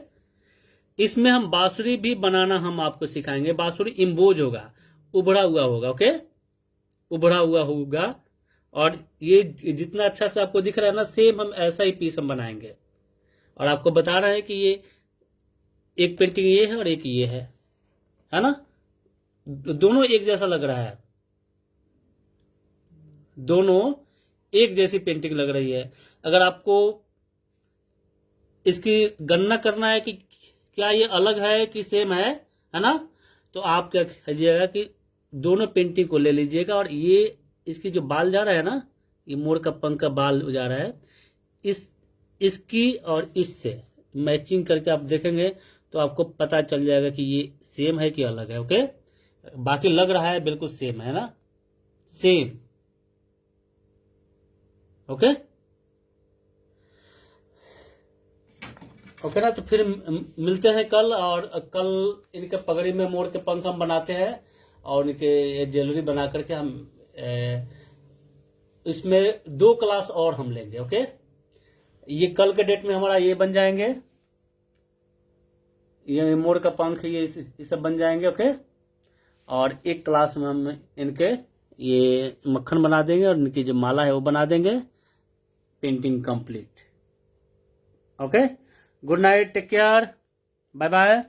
Speaker 1: इसमें हम बांसुरी भी बनाना हम आपको सिखाएंगे। बांसुरी इम्बोज होगा, उभरा हुआ होगा। ओके, उभरा हुआ होगा, और ये जितना अच्छा से आपको दिख रहा है ना, सेम हम ऐसा ही पीस हम बनाएंगे। और आपको बता रहे हैं कि ये एक पेंटिंग ये है और एक ये है ना, दोनों एक जैसा लग रहा है, दोनों एक जैसी पेंटिंग लग रही है। अगर आपको इसकी गणना करना है कि क्या ये अलग है कि सेम है ना, तो आप क्या कीजिएगा कि दोनों पेंटिंग को ले लीजिएगा, और ये इसकी जो बाल जा रहा है ना, ये मोर का पंख का बाल जा रहा है, इसकी और इससे मैचिंग करके आप देखेंगे तो आपको पता चल जाएगा कि ये सेम है कि अलग है। ओके, बाकी लग रहा है बिल्कुल सेम है ना, सेम। ओके ओके ना, तो फिर मिलते हैं कल। और कल इनके पगड़ी में मोर के पंख हम बनाते हैं, और इनके ज्वेलरी बना करके हम इसमें 2 क्लास और हम लेंगे। ओके, ये कल के डेट में हमारा ये बन जाएंगे, ये मोर का पंख, ये सब बन जाएंगे। ओके, और एक क्लास में हम इनके ये मक्खन बना देंगे, और इनकी जो माला है वो बना देंगे। Painting complete. Okay, good night, take care, bye bye.